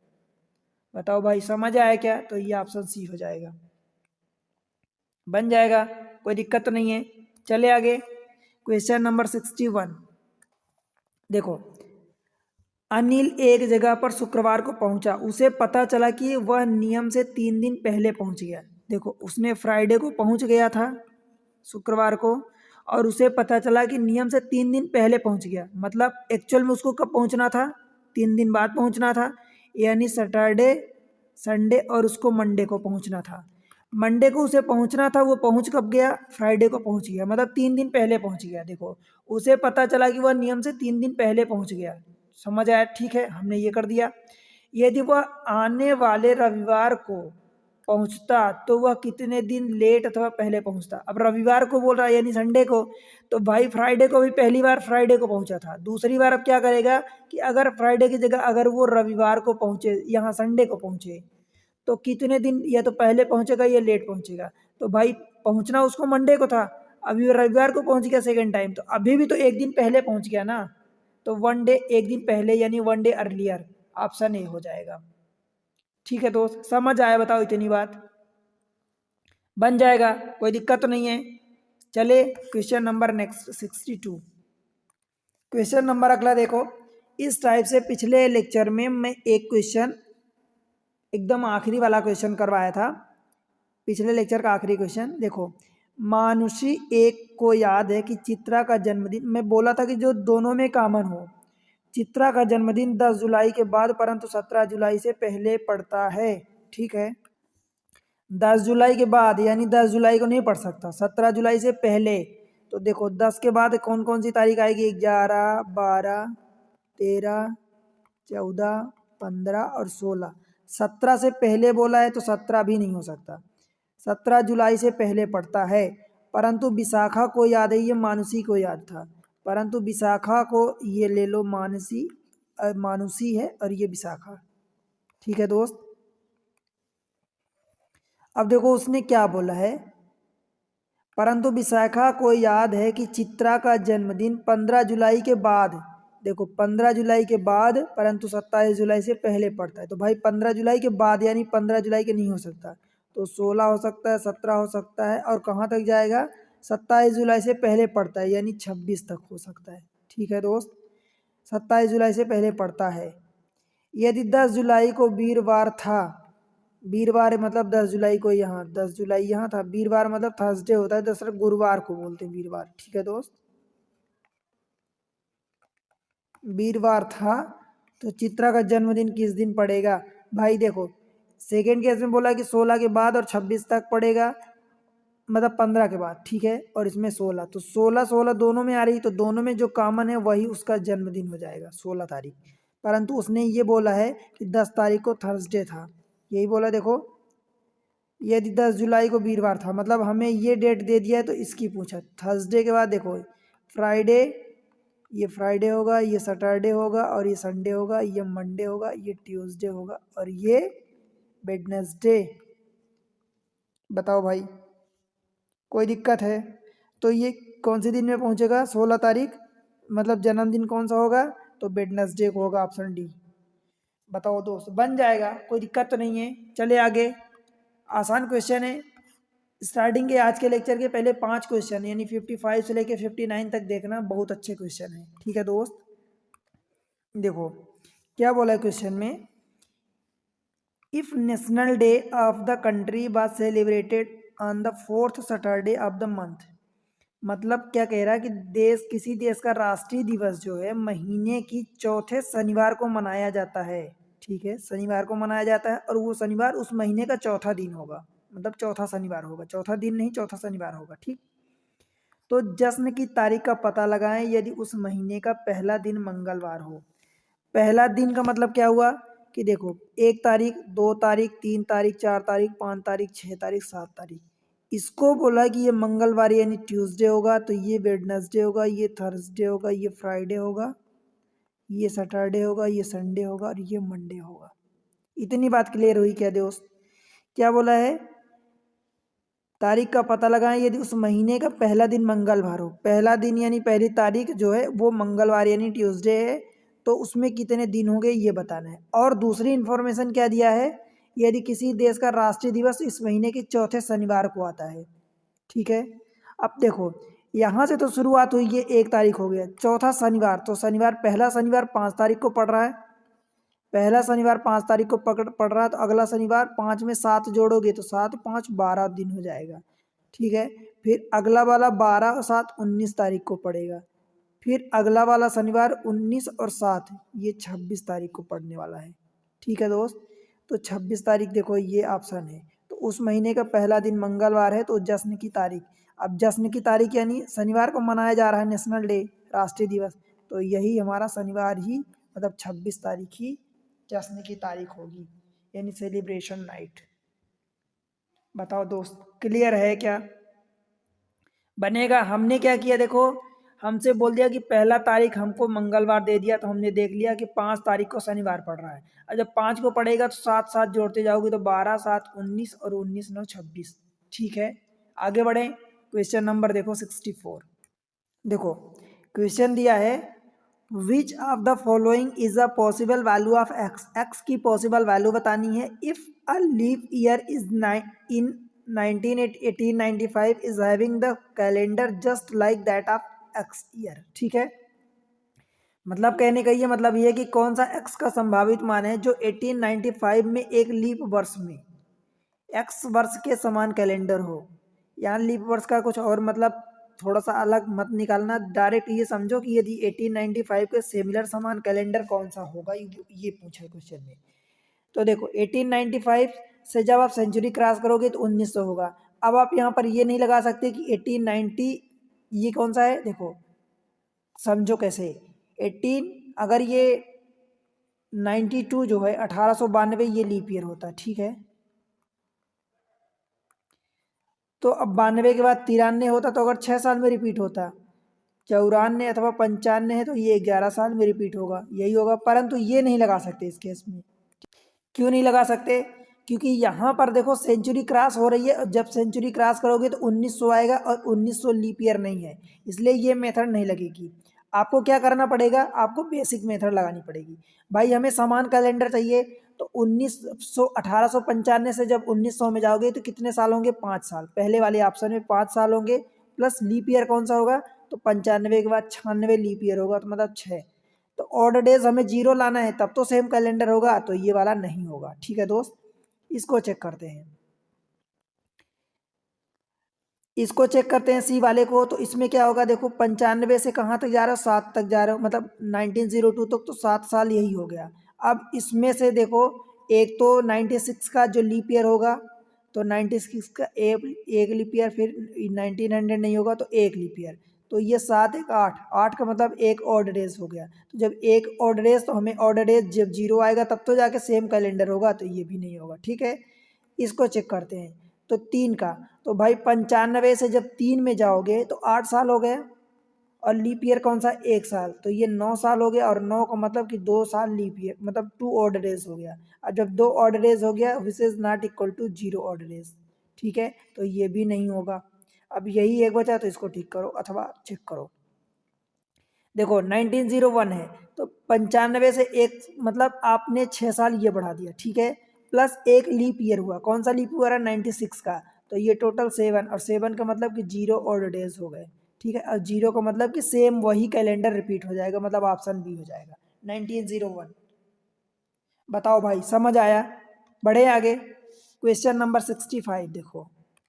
बताओ भाई समझ आया क्या? तो ये ऑप्शन सी हो जाएगा, बन जाएगा, कोई दिक्कत तो नहीं है। चले आगे, क्वेश्चन नंबर 61। देखो अनिल एक जगह पर शुक्रवार को पहुंचा। उसे पता चला कि वह नियम से 3 दिन पहले पहुंच गया। देखो, उसने फ्राइडे को पहुंच गया था, शुक्रवार को, और उसे पता चला कि नियम से 3 दिन पहले पहुंच गया। मतलब एक्चुअल में उसको कब पहुंचना था? 3 दिन बाद पहुंचना था, यानी सैटरडे, संडे और उसको मंडे को पहुंचना था। मंडे को उसे पहुंचना था, वो पहुंच कब गया? फ्राइडे को पहुंच गया, मतलब 3 दिन पहले पहुंच गया। देखो, उसे पता चला कि वह नियम से 3 दिन पहले पहुंच गया। समझ आया? ठीक है, हमने ये कर दिया। यदि वह आने वाले रविवार को पहुंचता तो वह कितने दिन लेट अथवा पहले पहुंचता? अब रविवार को बोल रहा है, यानी संडे को, तो भाई फ्राइडे को भी पहली बार फ्राइडे को पहुंचा था। दूसरी बार अब क्या करेगा कि अगर फ्राइडे की जगह अगर वो रविवार को पहुंचे, यहाँ संडे को पहुंचे, तो कितने दिन या तो पहले पहुंचेगा या लेट पहुंचेगा। तो भाई पहुंचना उसको मंडे को था, अभी वो रविवार को पहुंच गया सेकेंड टाइम, तो अभी भी तो एक दिन पहले पहुंच गया ना। तो 1 डे, एक दिन पहले, यानी 1 डे अर्लियर, ऑप्शन ए हो जाएगा। ठीक है दोस्त, समझ आया? बताओ, इतनी बात बन जाएगा, कोई दिक्कत तो नहीं है। चले question number next 62। Question number अगला देखो। इस टाइप से पिछले लेक्चर में मैं एक क्वेश्चन, एकदम आखिरी वाला क्वेश्चन करवाया था, पिछले लेक्चर का आखिरी क्वेश्चन। देखो, मानुषी एक को याद है कि चित्रा का जन्मदिन, मैं बोला था कि जो दोनों में कॉमन हो, चित्रा का जन्मदिन 10 जुलाई के बाद परंतु 17 जुलाई से पहले पड़ता है। ठीक है, 10 जुलाई के बाद यानी 10 जुलाई को नहीं पढ़ सकता, 17 जुलाई से पहले। तो देखो 10 के बाद कौन कौन सी तारीख आएगी? 11, 12, 13, 14, 15 और 16। 17 से पहले बोला है तो 17 भी नहीं हो सकता, 17 जुलाई से पहले पड़ता है। परंतु विशाखा को याद है, ये मानसी को याद था, परंतु विशाखा को ये ले लो, मानसी मानुषी है और ये विशाखा। ठीक है दोस्त, अब देखो उसने क्या बोला है, परंतु विशाखा को याद है कि चित्रा का जन्मदिन 15 जुलाई के बाद, देखो 15 जुलाई के बाद परंतु 27 जुलाई से पहले पड़ता है। तो भाई 15 जुलाई के बाद यानी 15 जुलाई के नहीं हो सकता, तो 16 हो सकता है, 17 हो सकता है, और कहाँ तक जाएगा? 27 जुलाई से पहले पड़ता है, यानी 26 तक हो सकता है। ठीक है दोस्त, 27 जुलाई से पहले पड़ता है। यदि 10 जुलाई को वीरवार था, वीरवार मतलब 10 जुलाई को यहाँ, 10 जुलाई यहाँ था, वीरवार मतलब थर्सडे होता है, दरअसल गुरुवार को बोलते हैं वीरवार। ठीक है दोस्त, वीरवार था तो चित्रा का जन्मदिन किस दिन पड़ेगा? भाई देखो, सेकेंड केस में बोला कि 16 के बाद और 26 तक पड़ेगा, मतलब 15 के बाद। ठीक है, और इसमें 16, तो 16 दोनों में आ रही, तो दोनों में जो कॉमन है वही उसका जन्मदिन हो जाएगा, 16 तारीख। परंतु उसने ये बोला है कि 10 तारीख को थर्सडे था, यही बोला। देखो, यदि 10 जुलाई को वीरवार था, मतलब हमें ये डेट दे दिया है तो इसकी पूछा। थर्सडे के बाद देखो फ्राइडे, ये फ्राइडे होगा, ये सैटरडे होगा, और ये संडे होगा, ये मंडे होगा, ये ट्यूसडे होगा, और ये वेडनेसडे। बताओ भाई, कोई दिक्कत है? तो ये कौन से दिन में पहुंचेगा? 16 तारीख, मतलब जन्मदिन कौन सा होगा? तो वेडनेसडे को होगा, ऑप्शन डी। बताओ दोस्त, बन जाएगा, कोई दिक्कत तो नहीं है। चले आगे, आसान क्वेश्चन है। स्टार्टिंग के आज के लेक्चर के पहले 5 क्वेश्चन यानी 55 से लेकर 59 तक देखना, बहुत अच्छे क्वेश्चन है। ठीक है दोस्त, देखो क्या बोला है क्वेश्चन में। If national day of the country was celebrated on the 4th Saturday of the month, मतलब क्या कह रहा है कि देश, किसी देश का राष्ट्रीय दिवस जो है महीने की चौथे शनिवार को मनाया जाता है। ठीक है, शनिवार को मनाया जाता है, और वो शनिवार उस महीने का चौथा दिन होगा, मतलब चौथा शनिवार होगा, चौथा दिन नहीं, चौथा शनिवार होगा। ठीक, तो जश्न की तारीख का पता लगाएं यदि उस महीने का पहला दिन मंगलवार हो। पहला दिन का मतलब क्या हुआ कि देखो 1 तारीख, 2 तारीख, 3 तारीख, 4 तारीख, 5 तारीख, 6 तारीख, 7 तारीख, इसको बोला कि ये मंगलवार यानी ट्यूसडे होगा, तो ये वेडनेसडे होगा, ये थर्सडे होगा, ये फ्राइडे होगा, ये सैटरडे होगा, ये संडे होगा, और ये मंडे होगा। इतनी बात क्लियर हुई क्या दोस्त? क्या बोला है? तारीख का पता लगाएं यदि उस महीने का पहला दिन मंगलवार हो। पहला दिन यानी पहली तारीख जो है वो मंगलवार यानी ट्यूसडे है, तो उसमें कितने दिन होंगे ये बताना है। और दूसरी इन्फॉर्मेशन क्या दिया है, यदि किसी देश का राष्ट्रीय दिवस इस महीने के चौथे शनिवार को आता है। ठीक है, अब देखो यहाँ से तो शुरुआत हुई, ये 1 तारीख हो गया, चौथा शनिवार, तो शनिवार पहला शनिवार 5 तारीख को पड़ रहा है, पहला शनिवार 5 तारीख को पड़ रहा है, तो अगला शनिवार 5 में 7 जोड़ोगे तो 7 5 12 दिन हो जाएगा, ठीक है। फिर अगला वाला 12 और 7 19 तारीख को पड़ेगा, फिर अगला वाला शनिवार 19 और 7 ये 26 तारीख को पड़ने वाला है, ठीक है दोस्त। तो 26 तारीख देखो ये ऑप्शन है, तो उस महीने का पहला दिन मंगलवार है, तो जश्न की तारीख, अब जश्न की तारीख यानी शनिवार को मनाया जा रहा है नेशनल डे, राष्ट्रीय दिवस, तो यही हमारा शनिवार ही मतलब 26 तारीख ही जश्न की तारीख होगी, यानी सेलिब्रेशन नाइट। बताओ दोस्त, क्लियर है क्या? बनेगा। हमने क्या किया देखो, हमसे बोल दिया कि पहला तारीख हमको मंगलवार दे दिया, तो हमने देख लिया कि 5 तारीख को शनिवार पड़ रहा है, और जब 5 को पड़ेगा तो 7 7 जोड़ते जाओगे तो 12 7 19 और 19 9 26, ठीक है। आगे बढ़े, क्वेश्चन नंबर देखो 64। देखो क्वेश्चन दिया है, which of the following is a possible value of X, X की पॉसिबल वैल्यू बतानी है if a leap year is in 1895 is having the calendar just like that of X year, ठीक है। मतलब कहने का ये मतलब ये है कि कौन सा एक्स का संभावित मान है जो 1895 में एक लीप वर्ष में एक्स वर्ष के समान कैलेंडर हो। यहाँ लीप वर्ष का कुछ और मतलब थोड़ा सा अलग मत निकालना, डायरेक्ट ये समझो कि यदि 1895 के सिमिलर समान कैलेंडर कौन सा होगा, ये पूछा है क्वेश्चन में। तो देखो 1895 से जब आप सेंचुरी क्रॉस करोगे तो 1900 होगा। अब आप यहाँ पर ये नहीं लगा सकते कि 1890 ये कौन सा है, देखो समझो कैसे, 18 अगर ये 92 जो है 1892 ये लीप ईयर होता है, ठीक है। तो अब 92 के बाद 93 होता, तो अगर 6 साल में रिपीट होता, 94 अथवा 95 है तो ये 11 साल में रिपीट होगा, यही होगा। परंतु ये नहीं लगा सकते इस केस में। क्यों नहीं लगा सकते? क्योंकि यहाँ पर देखो सेंचुरी क्रॉस हो रही है, और जब सेंचुरी क्रॉस करोगे तो 1900 आएगा, और 1900 लीप ईयर नहीं है, इसलिए ये मेथड नहीं लगेगी। आपको क्या करना पड़ेगा, आपको बेसिक मेथड लगानी पड़ेगी। भाई हमें समान कैलेंडर चाहिए, तो 1900 1895 से जब 1900 में जाओगे तो कितने साल होंगे, 5 साल, पहले वाले ऑप्शन में 5 साल होंगे, प्लस लीप ईयर कौन सा होगा, तो 95 के बाद 96 लीप ईयर होगा, तो मतलब 6। तो ऑड डेज हमें 0 लाना है, तब तो सेम कैलेंडर होगा, तो ये वाला नहीं होगा, ठीक है दोस्त। इसको चेक करते हैं, इसको चेक करते हैं सी वाले को। तो इसमें क्या होगा, देखो 95 से कहाँ तक जा रहे हो, 7 तक जा रहे हो, मतलब 1902 तक, तो 7 साल यही हो गया। अब इसमें से देखो एक तो 96 का जो लीप ईयर होगा, तो 96 का एक लीप ईयर, फिर 1900 नहीं होगा तो एक लीप ईयर, तो ये 7 1 8, 8 का मतलब एक ऑड डेज हो गया। तो जब एक ऑड डेज, तो हमें ऑड डेज जब 0 आएगा तब तो जाके सेम कैलेंडर होगा, तो ये भी नहीं होगा, ठीक है। इसको चेक करते हैं, तो 3 का, तो भाई 95 से जब 3 में जाओगे तो 8 साल हो गए, और लीप ईयर कौन सा, 1 साल, तो ये 9 साल हो गया, और 9 का मतलब कि 2 साल लीप ईयर, मतलब 2 ऑड डेज हो गया। अब जब 2 ऑड डेज हो गया, which is not equal to 0 odd days, ठीक है, तो ये भी नहीं होगा। अब यही एक बचा, तो इसको ठीक करो अथवा चेक करो। देखो 1901 है, तो 95 से एक मतलब आपने 6 साल ये बढ़ा दिया, ठीक है, प्लस एक लीप ईयर हुआ, कौन सा लीप ईयर है, 96 का, तो ये टोटल 7, और 7 का मतलब कि 0 ऑड डेज हो गए, ठीक है, और 0 का मतलब कि सेम वही कैलेंडर रिपीट हो जाएगा, मतलब ऑप्शन बी हो जाएगा 1901। बताओ भाई समझ आया? बढ़े आगे, क्वेश्चन नंबर 65 देखो।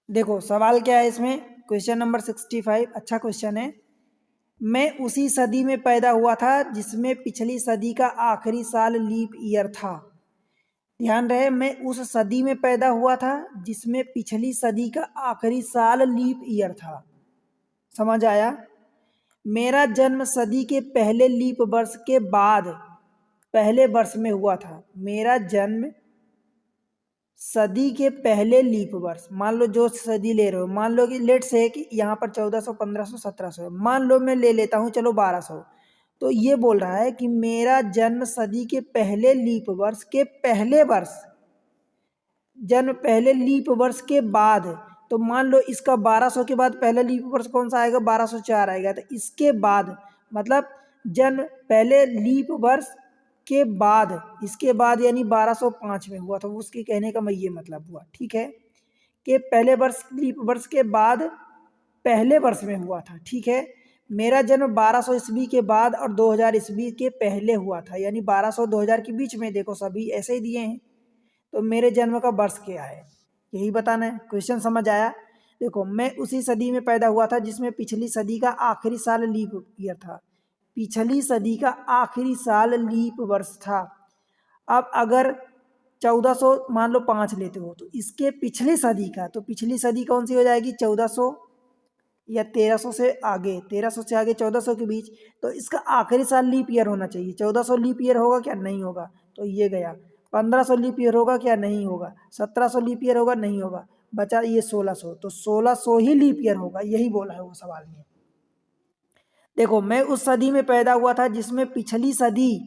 देखो सवाल क्या है इसमें, क्वेश्चन नंबर 65 अच्छा क्वेश्चन है। मैं उसी सदी में पैदा हुआ था जिसमें पिछली सदी का आखिरी साल लीप ईयर था। ध्यान रहे, मैं उस सदी में पैदा हुआ था जिसमें पिछली सदी का आखिरी साल लीप ईयर था। समझ आया? मेरा जन्म सदी के पहले लीप वर्ष के बाद पहले वर्ष में हुआ था। मेरा जन्म सदी के पहले लीप वर्ष, मान लो जो सदी ले रहे हो, मान लो कि लेट से है कि यहाँ पर 1400 1500 1700 है, मान लो मैं ले लेता हूँ चलो 1200, तो ये बोल रहा है कि मेरा जन्म सदी के पहले लीप वर्ष के पहले वर्ष, जन्म पहले लीप वर्ष के बाद, तो मान लो इसका 1200 के बाद पहले लीप वर्ष कौन सा आएगा, 1204 आएगा, तो इसके बाद मतलब जन्म पहले लीप वर्ष के बाद, इसके बाद यानी 1205 में हुआ था, उसके कहने का मैं ये मतलब हुआ, ठीक है, कि पहले वर्ष लीप वर्ष के बाद पहले वर्ष में हुआ था, ठीक है। मेरा जन्म 1200 ईस्वी के बाद और 2000 ईस्वी के पहले हुआ था, यानी 1200 2000 के बीच में। देखो सभी ऐसे ही दिए हैं, तो मेरे जन्म का वर्ष क्या है यही बताना है। क्वेश्चन समझ आया? देखो, मैं उसी सदी में पैदा हुआ था जिसमें पिछली सदी का आखिरी साल लीप ईयर था। पिछली सदी का आखिरी साल लीप वर्ष था। अब अगर 1400 मान लो 5 लेते हो, तो इसके पिछली सदी का, तो पिछली सदी कौन सी हो जाएगी? 1400 या 1300 से आगे, 1300 से आगे 1400 के बीच। तो इसका आखिरी साल लीप ईयर होना चाहिए। 1400 लीप ईयर होगा क्या? नहीं होगा, तो ये गया। 1500 लीप ईयर होगा क्या? नहीं होगा। 1700 लीप ईयर होगा? नहीं होगा। बचा ये 1600, तो 1600 ही लीप ईयर होगा, यही बोला है वो सवाल में। देखो, मैं उस सदी में पैदा हुआ था जिसमें पिछली सदी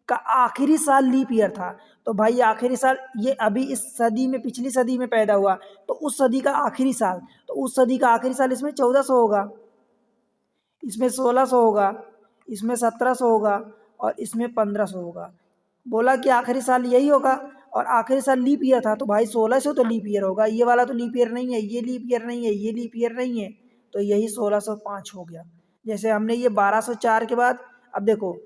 का आखिरी साल लीप ईयर था। तो भाई आखिरी साल, ये अभी इस सदी में, पिछली सदी में पैदा हुआ, तो उस सदी का आखिरी साल, तो उस सदी का आखिरी साल इसमें 1400 होगा, इसमें 1600 होगा, इसमें 1700 होगा और इसमें 1500 होगा। बोला कि आखिरी साल यही होगा और आखिरी साल लीप ईयर था, तो भाई 1600 तो लीप ईयर होगा। ये वाला तो लीप ईयर नहीं है, ये लीप ईयर नहीं है, ये लीप ईयर नहीं है, तो यही 1605 हो गया। जैसे हमने ये 1204 के बाद, अब देखो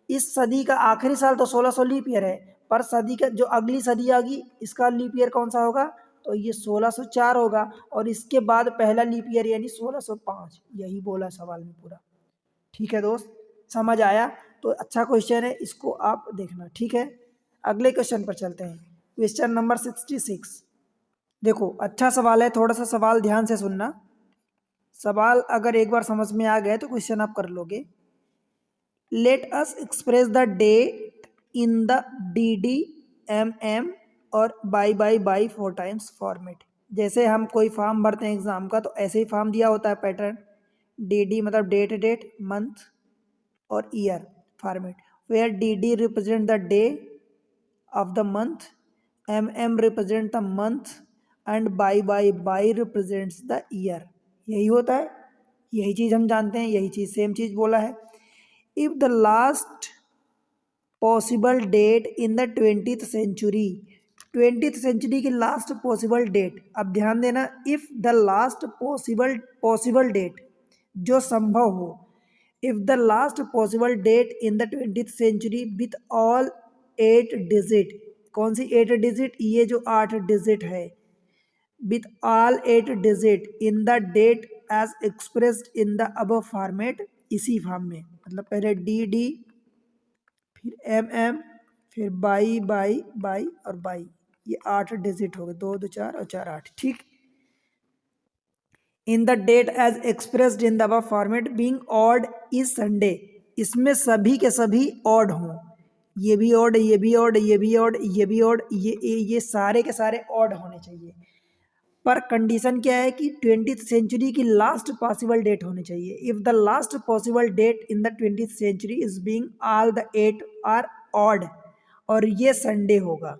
इस सदी का आखिरी साल तो 1600 लीप ईयर है, पर सदी का जो अगली सदी आ गई इसका लीप ईयर कौन सा होगा? तो ये 1604 होगा और इसके बाद पहला लीप ईयर यानी 1605, यही बोला सवाल में पूरा। ठीक है दोस्त, समझ आया? तो अच्छा क्वेश्चन है, इसको आप देखना, ठीक है। अगले क्वेश्चन पर चलते हैं, क्वेश्चन नंबर 66। देखो अच्छा सवाल है, थोड़ा सा सवाल ध्यान से सुनना। सवाल अगर एक बार समझ में आ गए तो क्वेश्चन आप कर लोगे। Let us express the date in the D M M और बाई 4 टाइम्स फॉर्मेट। जैसे हम कोई फॉर्म भरते हैं एग्जाम का, तो ऐसे ही फॉर्म दिया होता है पैटर्न। डी मतलब डेट, मंथ और year format, where D represent the day of the month, represent the month and by represents the year। यही होता है, यही चीज़ हम जानते हैं, यही चीज़ सेम चीज़ बोला है। If the last possible date in the 20th century, 20th century की लास्ट पॉसिबल डेट, अब ध्यान देना, if the last possible date जो संभव हो, if the last possible date in the 20th century with all 8 digit, कौन सी 8 डिजिट? ये जो 8 डिजिट है, with all 8 digit in the date as expressed in the above format, इसी फॉर्म में, मतलब पहले डी फिर एम फिर बाई और बाई, ये 8 डिजिट हो गए, 2 2 4 और 4 8, ठीक। In the date as expressed in the above format being odd is Sunday, इसमें सभी के सभी ऑड हों, ये भी ऑड, ये भी ऑड, ये भी ऑड, ये भी ऑड, ये सारे के सारे ऑड होने चाहिए। पर कंडीशन क्या है कि 20th सेंचुरी की लास्ट पॉसिबल डेट होनी चाहिए। If the last possible date in the 20th century is being all the 8 are odd, और ये संडे होगा,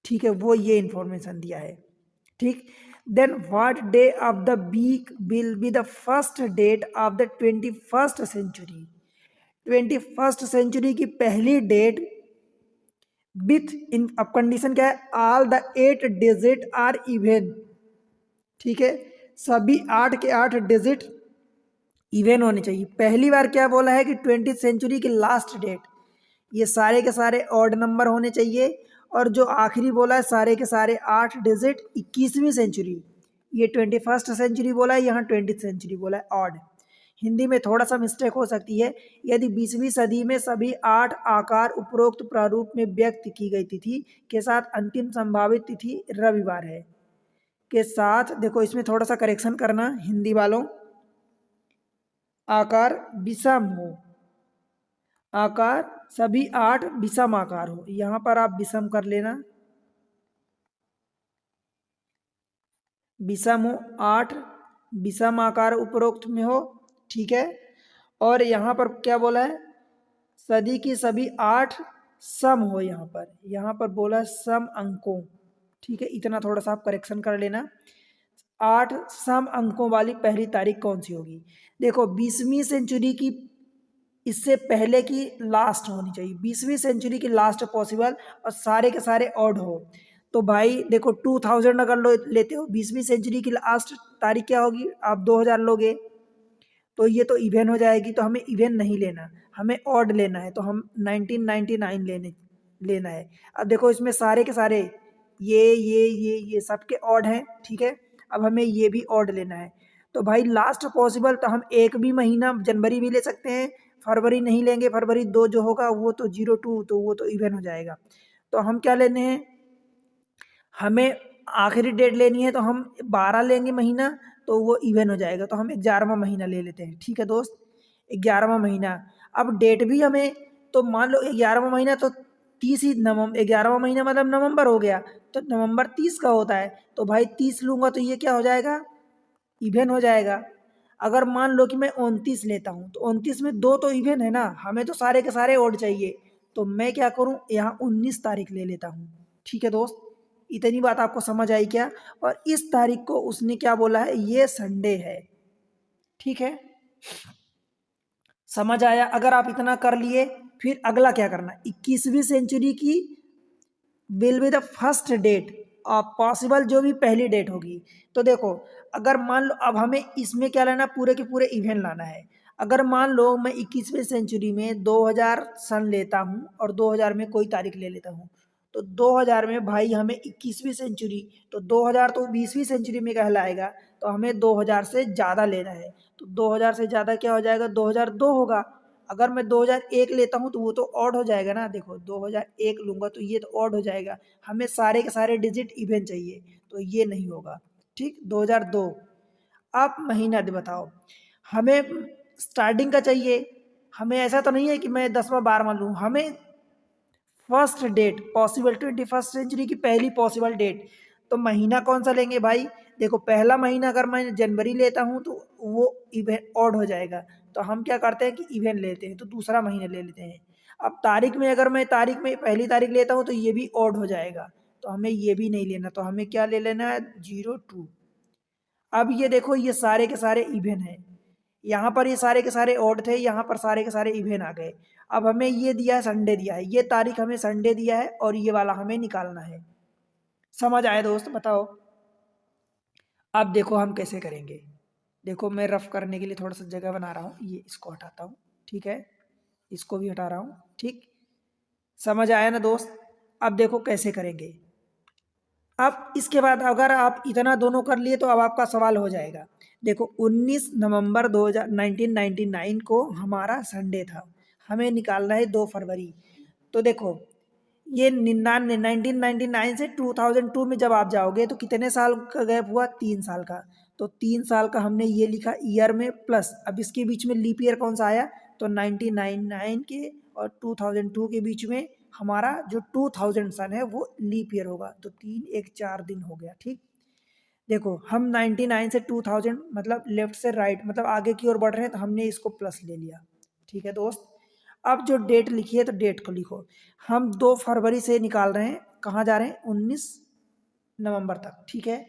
ठीक है, वो ये इंफॉर्मेशन दिया है, ठीक। Then what day of the week will be the first date of the 21st century, 21st century की पहली डेट विथ इन, अब कंडीशन क्या है? All the 8 digit are even, ठीक है, सभी 8 के 8 डिजिट इवन होने चाहिए। पहली बार क्या बोला है कि 20th सेंचुरी की लास्ट डेट, ये सारे के सारे ऑड नंबर होने चाहिए, और जो आखिरी बोला है सारे के सारे 8 डिजिट 21वीं सेंचुरी, ये 21st सेंचुरी बोला है, यहाँ 20th सेंचुरी बोला है ऑड। हिंदी में थोड़ा सा मिस्टेक हो सकती है। यदि 20वीं सदी में सभी 8 आकार उपरोक्त प्रारूप में व्यक्त की गई तिथि के साथ अंतिम संभावित तिथि रविवार है के साथ, देखो इसमें थोड़ा सा करेक्शन करना हिंदी वालों, आकार विषम हो, आकार सभी 8 विषम आकार हो, यहाँ पर आप विषम कर लेना, विषम हो, 8 विषम आकार उपरोक्त में हो, ठीक है। और यहाँ पर क्या बोला है? सदी की सभी 8 सम हो, यहाँ पर बोला है सम अंकों, ठीक है, इतना थोड़ा सा आप करेक्शन कर लेना। 8 सम अंकों वाली पहली तारीख कौन सी होगी? देखो 20वीं सेंचुरी की इससे पहले की लास्ट होनी चाहिए, 20वीं सेंचुरी की लास्ट पॉसिबल और सारे के सारे ऑड हो, तो भाई देखो 2000 अगर लेते हो 20वीं सेंचुरी की लास्ट तारीख क्या होगी, आप 2000 लोगे तो ये तो इवन हो जाएगी, तो हमें इवन नहीं लेना, हमें ऑड लेना है, तो हम 1999 लेना है। अब देखो इसमें सारे के सारे ये सबके ऑड हैं, ठीक है। अब हमें ये भी ऑड लेना है, तो भाई लास्ट पॉसिबल तो हम एक भी महीना जनवरी भी ले सकते हैं, फरवरी नहीं लेंगे, फरवरी 2 जो होगा वो तो 02, तो वो तो इवन हो जाएगा। तो हम क्या लेने हैं, हमें आखिरी डेट लेनी है, तो हम 12 लेंगे महीना, तो वो इवन हो जाएगा, तो हम 11वां महीना ले लेते हैं, ठीक है दोस्त। 11वां महीना, अब डेट भी हमें, तो मान लो 11वां महीना तो 30 ही नवंबर, 11वां महीना मतलब नवंबर हो गया, तो नवंबर 30 का होता है, तो भाई 30 लूँगा तो ये क्या हो जाएगा, इवन हो जाएगा। अगर मान लो कि मैं 29 लेता हूँ, तो 29 में 2 तो इवन है ना, हमें तो सारे के सारे ओड चाहिए, तो मैं क्या करूँ, यहाँ 19 तारीख ले लेता हूँ, ठीक है दोस्त। इतनी बात आपको समझ आई क्या, और इस तारीख को उसने क्या बोला है, ये संडे है, ठीक है, समझ आया। अगर आप इतना कर लिए, फिर अगला क्या करना, 21वीं सेंचुरी की will be the first date possible, जो भी पहली डेट होगी। तो देखो अगर मान लो, अब हमें इसमें क्या लेना, पूरे के पूरे इवेंट लाना है। अगर मान लो मैं 21वीं सेंचुरी में 2000 सन लेता हूँ और 2000 में कोई तारीख ले लेता हूँ, तो 2000 में भाई हमें 21वीं सेंचुरी, तो 2000 तो 20वीं सेंचुरी में कहलाएगा, तो हमें 2000 से ज़्यादा लेना है, तो 2000 से ज़्यादा क्या हो जाएगा, 2002 होगा। अगर मैं 2001 लेता हूँ तो वो तो ऑड हो जाएगा ना, देखो 2001 लूँगा तो ये तो ऑड हो जाएगा, हमें सारे के सारे डिजिट इवन चाहिए, तो ये नहीं होगा, ठीक। 2002, आप महीना दे बताओ, हमें स्टार्टिंग का चाहिए, हमें ऐसा तो नहीं है कि मैं 10वां 12वां लूँ, हमें first date possible, 21st century की पहली पॉसिबल डेट। तो महीना कौन सा लेंगे भाई, देखो पहला महीना अगर मैं जनवरी लेता हूँ तो वो इवेंट ऑड हो जाएगा, तो हम क्या करते हैं कि इवेंट लेते हैं, तो दूसरा महीना ले लेते हैं। अब तारीख में अगर मैं तारीख में पहली तारीख लेता हूँ तो ये भी ऑड हो जाएगा, तो हमें ये भी नहीं लेना, तो हमें क्या ले लेना है, 02। अब ये देखो ये सारे के सारे इवेंट हैं, यहाँ पर ये सारे के सारे ऑड थे, यहाँ पर सारे के सारे इवेंट आ गए। अब हमें ये दिया है संडे, दिया है ये तारीख, हमें संडे दिया है और ये वाला हमें निकालना है। समझ आए दोस्त, बताओ। अब देखो हम कैसे करेंगे, देखो मैं रफ करने के लिए थोड़ा सा जगह बना रहा हूँ, ये इसको हटाता हूँ, ठीक है, इसको भी हटा रहा हूँ, ठीक। समझ आया ना दोस्त। अब देखो कैसे करेंगे। अब इसके बाद अगर आप इतना दोनों कर लिए तो अब आपका सवाल हो जाएगा। देखो 19 नवंबर 2000 1999 को हमारा संडे था, हमें निकालना है 2 फरवरी। तो देखो ये 1999 से 2002 में जब आप जाओगे तो कितने साल का गैप हुआ, 3 साल का। तो 3 साल का हमने ये लिखा ईयर में प्लस, अब इसके बीच में लीप ईयर कौन सा आया, तो 1999 के और 2002 के बीच में हमारा जो 2000 सन है वो लीप ईयर होगा, तो 3 1 4 दिन हो गया, ठीक। देखो हम 99 से 2000 मतलब लेफ्ट से राइट मतलब आगे की ओर बढ़ रहे हैं, तो हमने इसको प्लस ले लिया, ठीक है दोस्त। अब जो डेट लिखी है तो डेट को लिखो, हम 2 फरवरी से निकाल रहे हैं, कहाँ जा रहे हैं, 19 नवंबर तक, ठीक है।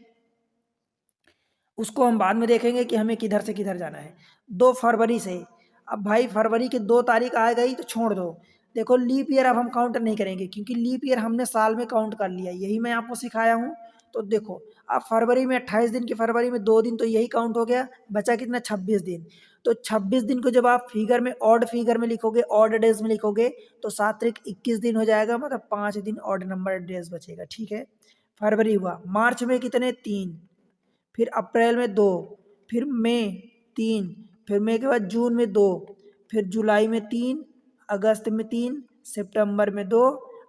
उसको हम बाद में देखेंगे कि हमें किधर से किधर जाना है। 2 फरवरी से, अब भाई फरवरी की 2 तारीख आ गई तो छोड़ दो। देखो लीप ईयर अब हम काउंट नहीं करेंगे, क्योंकि लीप ईयर हमने साल में काउंट कर लिया, यही मैं आपको सिखाया हूँ। तो देखो अब फरवरी में 28 दिन की फरवरी में 2 दिन तो यही काउंट हो गया, बचा कितना, 26 दिन। तो 26 दिन को जब आप फिगर में ऑड फिगर में लिखोगे, ऑड डेज में लिखोगे, तो 7 तारीख 21 दिन हो जाएगा, मतलब 5 दिन ऑड नंबर डेज बचेगा, ठीक है। फरवरी हुआ, मार्च में कितने, 3, फिर अप्रैल में 2, फिर मई 3, फिर मई के बाद जून में 2, फिर जुलाई में 3, अगस्त में 3, सितंबर में 2,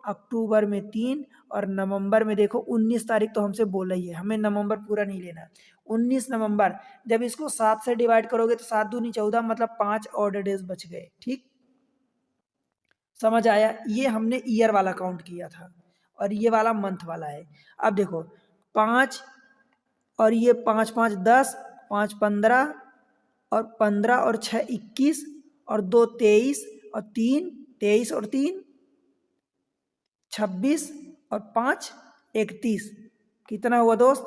अक्टूबर में 3 और नवंबर में देखो 19 तारीख तो हमसे बोला ही है, हमें नवंबर पूरा नहीं लेना। 19 नवंबर, जब इसको 7 से डिवाइड करोगे तो 7 दूनी 14, मतलब 5 ऑर्डर डेज बच गए, ठीक। समझ आया, ये हमने ईयर वाला काउंट किया था और ये वाला मंथ वाला है। अब देखो 5 और ये 5 5 10, 5 15 और 15 और 6 21 और 2 23 और 3 23 और 3 26 और 5 31, कितना हुआ दोस्त,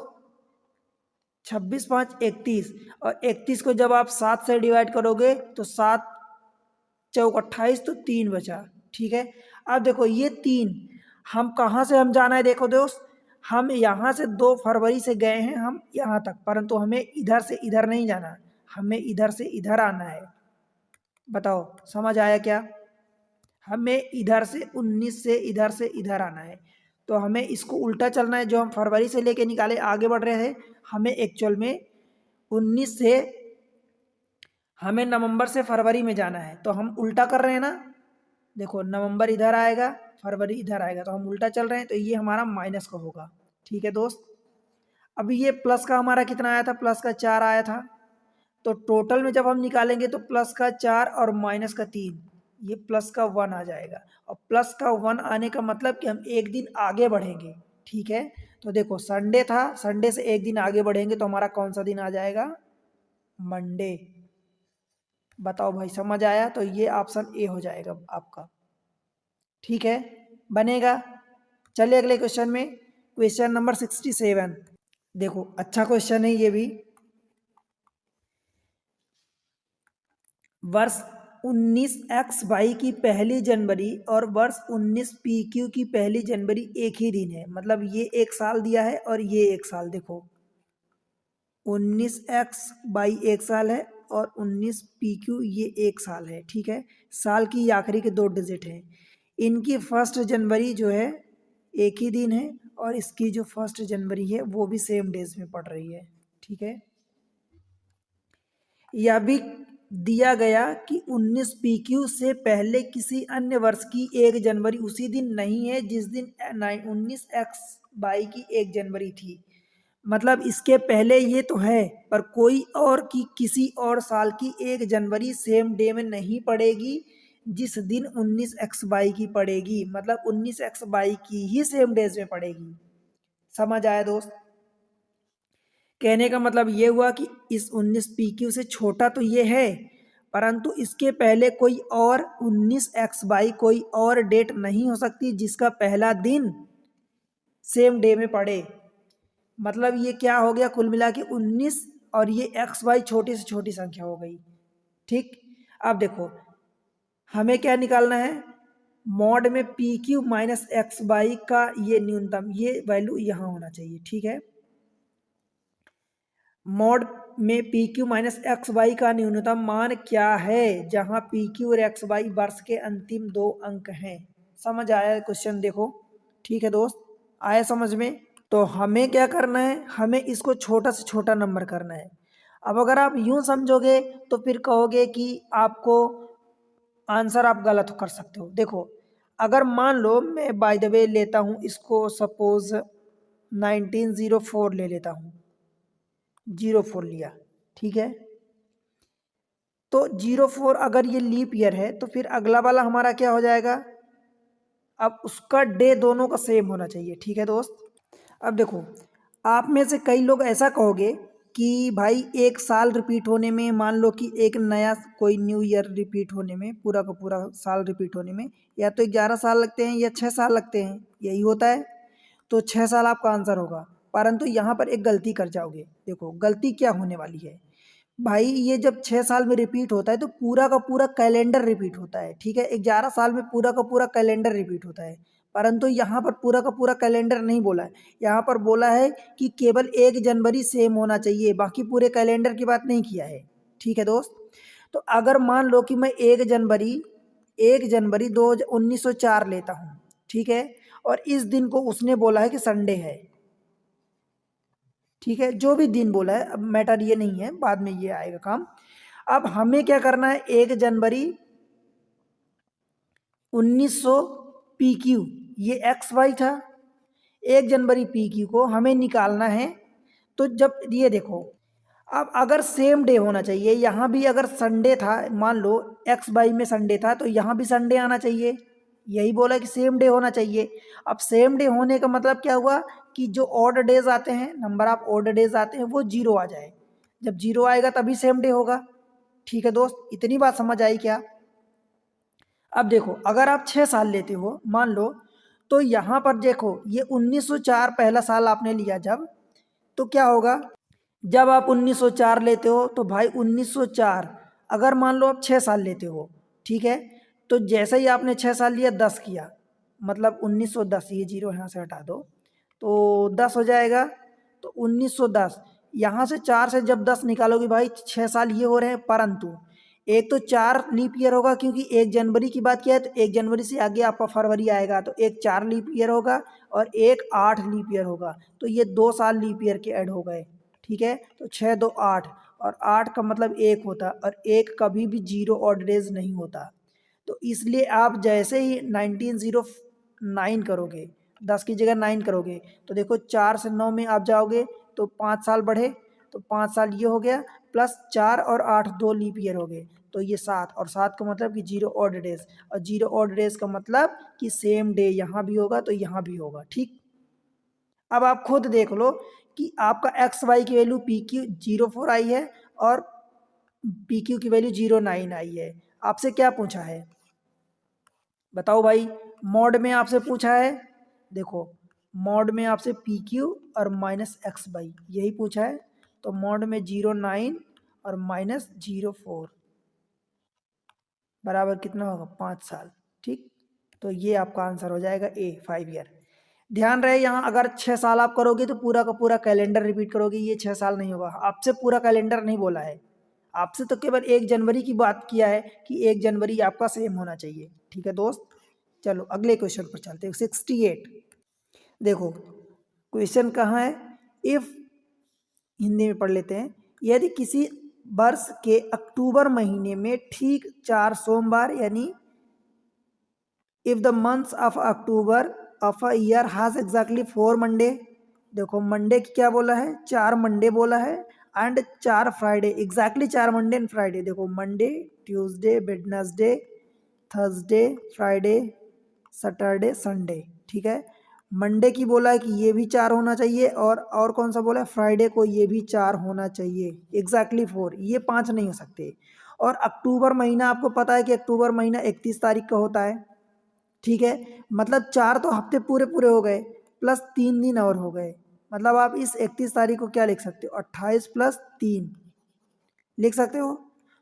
26 5 31, और 31 को जब आप 7 से डिवाइड करोगे तो 7 चौक 28, तो 3 बचा, ठीक है। अब देखो ये 3 हम कहाँ से हम जाना है, देखो दोस्त हम यहाँ से 2 फरवरी से गए हैं हम यहाँ तक, परंतु हमें इधर से इधर नहीं जाना, हमें इधर से इधर आना है। बताओ समझ आया क्या? हमें इधर से 19 से इधर आना है, तो हमें इसको उल्टा चलना है। जो हम फरवरी से लेके निकाले आगे बढ़ रहे हैं, हमें एक्चुअल में 19 से हमें नवंबर से फरवरी में जाना है, तो हम उल्टा कर रहे हैं ना। देखो नवंबर इधर आएगा, फरवरी इधर आएगा, तो हम उल्टा चल रहे हैं, तो ये हमारा माइनस का होगा। ठीक है दोस्त, अभी ये प्लस का हमारा कितना आया था? प्लस का 4 आया था। तो टोटल में जब हम निकालेंगे तो प्लस का 4 और माइनस का 3, ये प्लस का 1 आ जाएगा। और प्लस का 1 आने का मतलब कि हम एक दिन आगे बढ़ेंगे। ठीक है, तो देखो संडे था, संडे से एक दिन आगे बढ़ेंगे तो हमारा कौन सा दिन आ जाएगा? मंडे। बताओ भाई समझ आया? तो ये ऑप्शन ए हो जाएगा आपका। ठीक है, बनेगा। चलिए अगले क्वेश्चन में, क्वेश्चन नंबर 67। देखो अच्छा क्वेश्चन है ये भी। वर्ष 19 XY की पहली जनवरी और वर्ष 19 PQ की पहली जनवरी एक ही दिन है, मतलब ये एक साल दिया है और ये एक साल। देखो 19XY एक साल है और 19 PQ ये एक साल है। ठीक है, साल की आखिरी के 2 डिजिट हैं। इनकी 1 जनवरी जो है एक ही दिन है और इसकी जो 1 जनवरी है वो भी सेम डेज में पड़ रही है। ठीक है, यह भी दिया गया कि 19 PQ से पहले किसी अन्य वर्ष की 1 जनवरी उसी दिन नहीं है जिस दिन 19XY की 1 जनवरी थी। मतलब इसके पहले ये तो है, पर कोई और की किसी और साल की 1 जनवरी सेम डे में नहीं पड़ेगी जिस दिन 19XY की पड़ेगी, मतलब 19XY की ही सेम डेज में पड़ेगी। समझ आया दोस्त? कहने का मतलब ये हुआ कि इस 19 PQ से छोटा तो ये है, परंतु इसके पहले कोई और 19XY कोई और डेट नहीं हो सकती जिसका पहला दिन सेम डे में पड़े। मतलब ये क्या हो गया, कुल मिला के 19 और ये XY छोटी से छोटी संख्या हो गई। ठीक, अब देखो हमें क्या निकालना है? मॉड में PQ माइनस XY का ये न्यूनतम, ये वैल्यू यहाँ होना चाहिए। ठीक है, मॉड में PQ माइनस XY का न्यूनतम मान क्या है, जहां PQ और XY वर्ष के अंतिम 2 अंक हैं। समझ आया क्वेश्चन? देखो ठीक है दोस्त, आया समझ में? तो हमें क्या करना है, हमें इसको छोटा से छोटा नंबर करना है। अब अगर आप यूं समझोगे तो फिर कहोगे कि आपको आंसर आप गलत कर सकते हो। देखो अगर मान लो मैं बाय द वे लेता हूँ इसको, सपोज 1904 ले लेता हूँ, 04 लिया। ठीक है, तो 04 अगर ये लीप ईयर है तो फिर अगला वाला हमारा क्या हो जाएगा? अब उसका डे दोनों का सेम होना चाहिए। ठीक है दोस्त, अब देखो आप में से कई लोग ऐसा कहोगे कि भाई एक साल रिपीट होने में, मान लो कि एक नया कोई न्यू ईयर रिपीट होने में, पूरा का पूरा साल रिपीट होने में या तो 11 साल लगते हैं या 6 साल लगते हैं, यही होता है। तो 6 साल आपका आंसर होगा, परंतु यहाँ पर एक गलती कर जाओगे। देखो गलती क्या होने वाली है भाई, ये जब 6 साल में रिपीट होता है तो पूरा का पूरा कैलेंडर रिपीट होता है। ठीक है, 11 साल में पूरा का पूरा कैलेंडर रिपीट होता है, परंतु यहाँ पर पूरा का पूरा कैलेंडर नहीं बोला है। यहाँ पर बोला है कि केवल 1 जनवरी सेम होना चाहिए, बाकी पूरे कैलेंडर की बात नहीं किया है। ठीक है दोस्त, तो अगर मान लो कि मैं 1 जनवरी 1904 लेता हूँ। ठीक है, और इस दिन को उसने बोला है कि संडे है। ठीक है, जो भी दिन बोला है, अब मैटर ये नहीं है, बाद में ये आएगा काम। अब हमें क्या करना है, 1 जनवरी 1900 PQ ये XY था, 1 जनवरी PQ को हमें निकालना है। तो जब ये देखो, अब अगर सेम डे होना चाहिए, यहाँ भी अगर संडे था, मान लो XY में संडे था तो यहाँ भी संडे आना चाहिए। यही बोला कि सेम डे होना चाहिए। अब सेम डे होने का मतलब क्या हुआ कि जो ऑड डेज आते हैं, नंबर ऑफ ऑड डेज आते हैं, वो 0 आ जाए। जब 0 आएगा तभी सेम डे होगा। ठीक है दोस्त, इतनी बात समझ आई क्या? अब देखो अगर आप 6 साल लेते हो मान लो, तो यहाँ पर देखो ये 1904 पहला साल आपने लिया जब, तो क्या होगा, जब आप 1904 लेते हो तो भाई 1904 अगर मान लो आप 6 साल लेते हो। ठीक है, तो जैसे ही आपने 6 साल लिया 10 किया, मतलब 1910, ये 0 यहाँ से हटा दो, तो 10 हो जाएगा, तो 1910। यहाँ से 4 से जब 10 निकालोगे भाई 6 साल ये हो रहे हैं, परंतु एक तो 4 लीप ईयर होगा, क्योंकि 1 जनवरी की बात किया है, तो 1 जनवरी से आगे आपका फरवरी आएगा, तो एक 4 लीप ईयर होगा और एक 8 लीप ईयर होगा, तो ये 2 साल लीप ईयर के ऐड हो गए। ठीक है, तो 6 2 8, और 8 का मतलब 1 होता, और 1 कभी भी 0 ऑड डेज नहीं होता। तो इसलिए आप जैसे ही 1909 करोगे, 10 की जगह 9 करोगे, तो देखो 4 से 9 में आप जाओगे तो 5 साल बढ़े, तो 5 साल ये हो गया, प्लस 4 और 8 2 लीप ईयर हो गए, तो ये 7, और 7 का मतलब कि 0 ऑड डेज, और 0 ऑड डेज का मतलब कि सेम डे यहाँ भी होगा तो यहाँ भी होगा। ठीक, अब आप खुद देख लो कि आपका एक्स वाई की वैल्यू पी क्यू 04 आई है और पी क्यू की वैल्यू 09 आई है। आपसे क्या पूछा है बताओ भाई? मॉड में आपसे पूछा है, देखो मॉड में आपसे पी क्यू और माइनस एक्स वाई यही पूछा है, तो मॉड में 09 और माइनस 04 बराबर कितना होगा? 5 साल। ठीक, तो ये आपका आंसर हो जाएगा ए, 5 ईयर। ध्यान रहे यहाँ अगर 6 साल आप करोगे तो पूरा का पूरा कैलेंडर रिपीट करोगे, ये 6 साल नहीं होगा। आपसे पूरा कैलेंडर नहीं बोला है, आपसे तो केवल 1 जनवरी की बात किया है कि 1 जनवरी आपका सेम होना चाहिए। ठीक है दोस्त, चलो अगले क्वेश्चन पर चलते हैं। 68 देखो क्वेश्चन कहाँ है, इफ हिंदी में पढ़ लेते हैं। यदि किसी वर्ष के अक्टूबर महीने में ठीक 4 सोमवार, यानी if the months of October of a year has exactly 4 Monday, देखो मंडे की क्या बोला है? 4 मंडे बोला है, and 4 Friday, exactly 4 Monday and Friday. देखो Monday, Tuesday, Wednesday, Thursday, Friday, Saturday, Sunday. ठीक है, मंडे की बोला है कि ये भी 4 होना चाहिए, और कौन सा बोला है? फ्राइडे को ये भी 4 होना चाहिए, एग्जैक्टली 4, ये 5 नहीं हो सकते। और अक्टूबर महीना आपको पता है कि अक्टूबर महीना 31 तारीख का होता है। ठीक है, मतलब 4 तो हफ्ते पूरे पूरे हो गए, प्लस 3 दिन और हो गए, मतलब आप इस 31 तारीख को क्या लिख सकते हो? 28 प्लस 3 लिख सकते हो,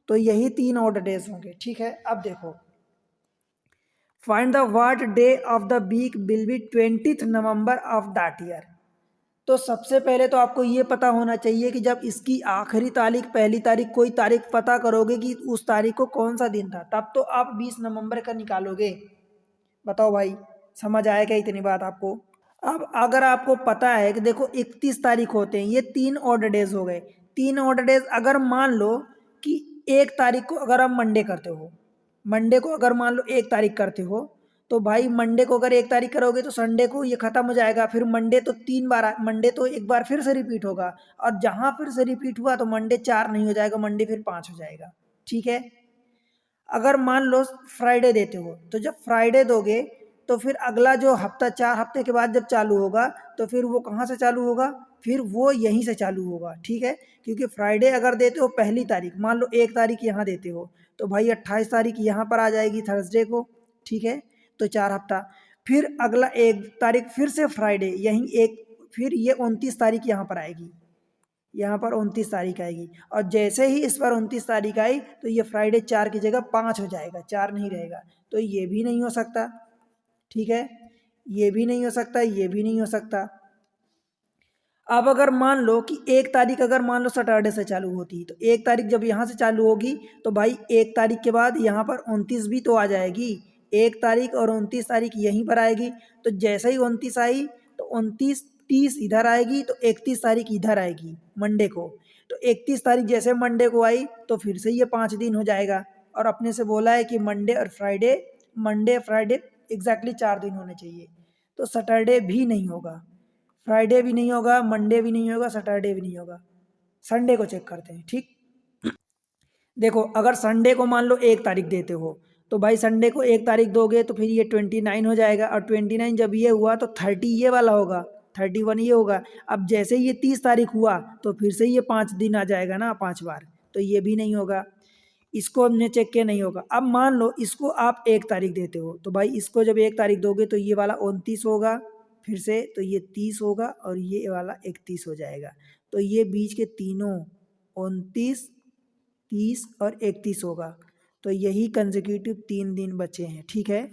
तो यही 3 ऑड डेज होंगे। ठीक है, अब देखो find the what day of the week will be 20th November of that year. तो सबसे पहले तो आपको ये पता होना चाहिए कि जब इसकी आखिरी तारीख, पहली तारीख, कोई तारीख पता करोगे कि उस तारीख को कौन सा दिन था, तब तो आप 20 नवंबर का निकालोगे। बताओ भाई, समझ आएगा इतनी बात आपको? अब अगर आपको पता है कि देखो 31 तारीख होते हैं, ये 3 ऑड डेज हो गए। 3 ऑड डेज, अगर मान लो कि 1 तारीख को अगर आप मंडे करते हो, मंडे को अगर मान लो 1 तारीख करते हो, तो भाई मंडे को अगर 1 तारीख करोगे तो संडे को ये खत्म हो जाएगा, फिर मंडे तो 3 बार, मंडे तो एक बार फिर से रिपीट होगा, और जहाँ फिर से रिपीट हुआ तो मंडे 4 नहीं हो जाएगा, मंडे फिर 5 हो जाएगा। ठीक है, अगर मान लो फ्राइडे देते हो, तो जब फ्राइडे दोगे तो फिर अगला जो हफ्ता, 4 हफ्ते के बाद जब चालू होगा, तो फिर वो कहाँ से चालू होगा? फिर वो यहीं से चालू होगा। ठीक है, क्योंकि फ्राइडे अगर देते हो पहली तारीख, मान लो 1 तारीख यहाँ देते हो, तो भाई 28 तारीख यहाँ पर आ जाएगी थर्सडे को। ठीक है, तो 4 हफ्ता, फिर अगला 1 तारीख फिर से फ्राइडे, यहीं एक, फिर ये 29 तारीख यहाँ पर आएगी, यहाँ पर 29 तारीख आएगी, और जैसे ही इस पर 29 तारीख आई तो ये फ्राइडे 4 की जगह 5 हो जाएगा, 4 नहीं रहेगा, तो ये भी नहीं हो सकता। ठीक है, ये भी नहीं हो सकता, ये भी नहीं हो सकता। अब अगर मान लो कि 1 तारीख अगर मान लो सैटरडे से चालू होती है, तो 1 तारीख जब यहाँ से चालू होगी तो भाई 1 तारीख के बाद यहाँ पर 29 भी तो आ जाएगी, 1 तारीख और 29 तारीख यहीं पर आएगी, तो जैसे ही 29 आई तो 29 30 इधर आएगी, तो 31 तारीख इधर आएगी मंडे को, तो 31 तारीख जैसे मंडे को आई तो फिर से ये 5 दिन हो जाएगा, और अपने से बोला है कि मंडे और फ्राइडे, मंडे फ्राइडे एग्जैक्टली 4 दिन होने चाहिए, तो सैटरडे भी नहीं होगा, फ्राइडे भी नहीं होगा, मंडे भी नहीं होगा, सैटरडे भी नहीं होगा। संडे को चेक करते हैं। ठीक, देखो अगर संडे को मान लो 1 तारीख देते हो, तो भाई संडे को 1 तारीख दोगे तो फिर ये 29 हो जाएगा, और 29 जब ये हुआ तो 30 ये वाला होगा, 31 ये होगा। अब जैसे ये 30 तारीख हुआ तो फिर से ये 5 दिन आ जाएगा ना, 5 बार, तो ये भी नहीं होगा, इसको हमने चेक किया, नहीं होगा। अब मान लो इसको आप 1 तारीख देते हो, तो भाई इसको जब 1 तारीख दोगे तो ये वाला 29 होगा, फिर से तो ये 30 होगा, और ये वाला 31 हो जाएगा, तो ये बीच के तीनों 29, 30 और 31 होगा, तो यही कंसेक्यूटिव 3 दिन बचे हैं। ठीक है,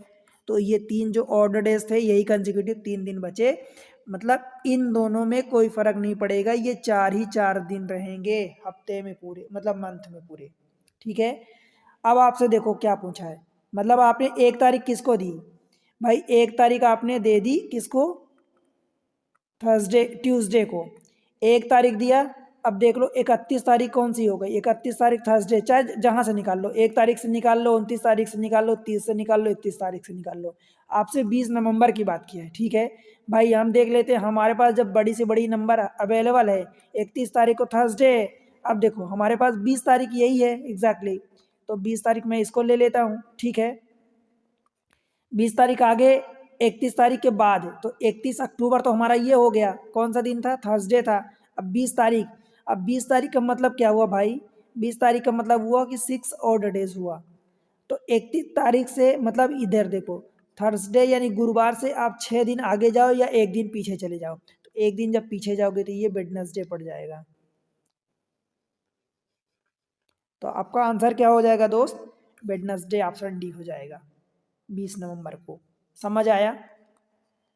तो ये 3 जो ऑर्डर डेज थे, यही कंसेक्यूटिव 3 दिन बचे, मतलब इन दोनों में कोई फर्क नहीं पड़ेगा, ये 4 दिन रहेंगे हफ्ते में पूरे, मतलब मंथ में पूरे। ठीक है, अब आपसे देखो क्या पूछा है, मतलब आपने 1 तारीख किसको दी भाई, 1 तारीख आपने दे दी किसको, थर्सडे ट्यूसडे को 1 तारीख दिया। अब देख लो 31 तारीख कौन सी हो गई, 31 तारीख थर्सडे, चाहे जहां से निकाल लो, 1 तारीख से निकाल लो, 29 तारीख से निकाल लो, 30 से निकाल लो, 31 तारीख से निकाल लो। आपसे 20 नवंबर की बात की है। ठीक है भाई, हम देख लेते हैं हमारे पास जब बड़ी से बड़ी नंबर अवेलेबल है 31 तारीख को थर्सडे। अब देखो हमारे पास 20 तारीख यही है एग्जैक्टली, तो 20 तारीख मैं इसको ले लेता हूँ। ठीक है, 20 तारीख आगे 31 तारीख के बाद, तो 31 अक्टूबर तो हमारा ये हो गया, कौन सा दिन था, थर्सडे था। अब 20 तारीख, अब 20 तारीख का मतलब क्या हुआ भाई, 20 तारीख का मतलब हुआ कि 6 ऑड डेज हुआ। तो 31 तारीख से मतलब इधर देखो, थर्सडे यानी गुरुवार से आप 6 दिन आगे जाओ या 1 दिन पीछे चले जाओ, तो 1 दिन जब पीछे जाओगे तो ये वेडनेसडे पड़ जाएगा। तो आपका आंसर क्या हो जाएगा दोस्त, वेडनेसडे, ऑप्शन डी हो जाएगा 20 नवंबर को। समझ आया।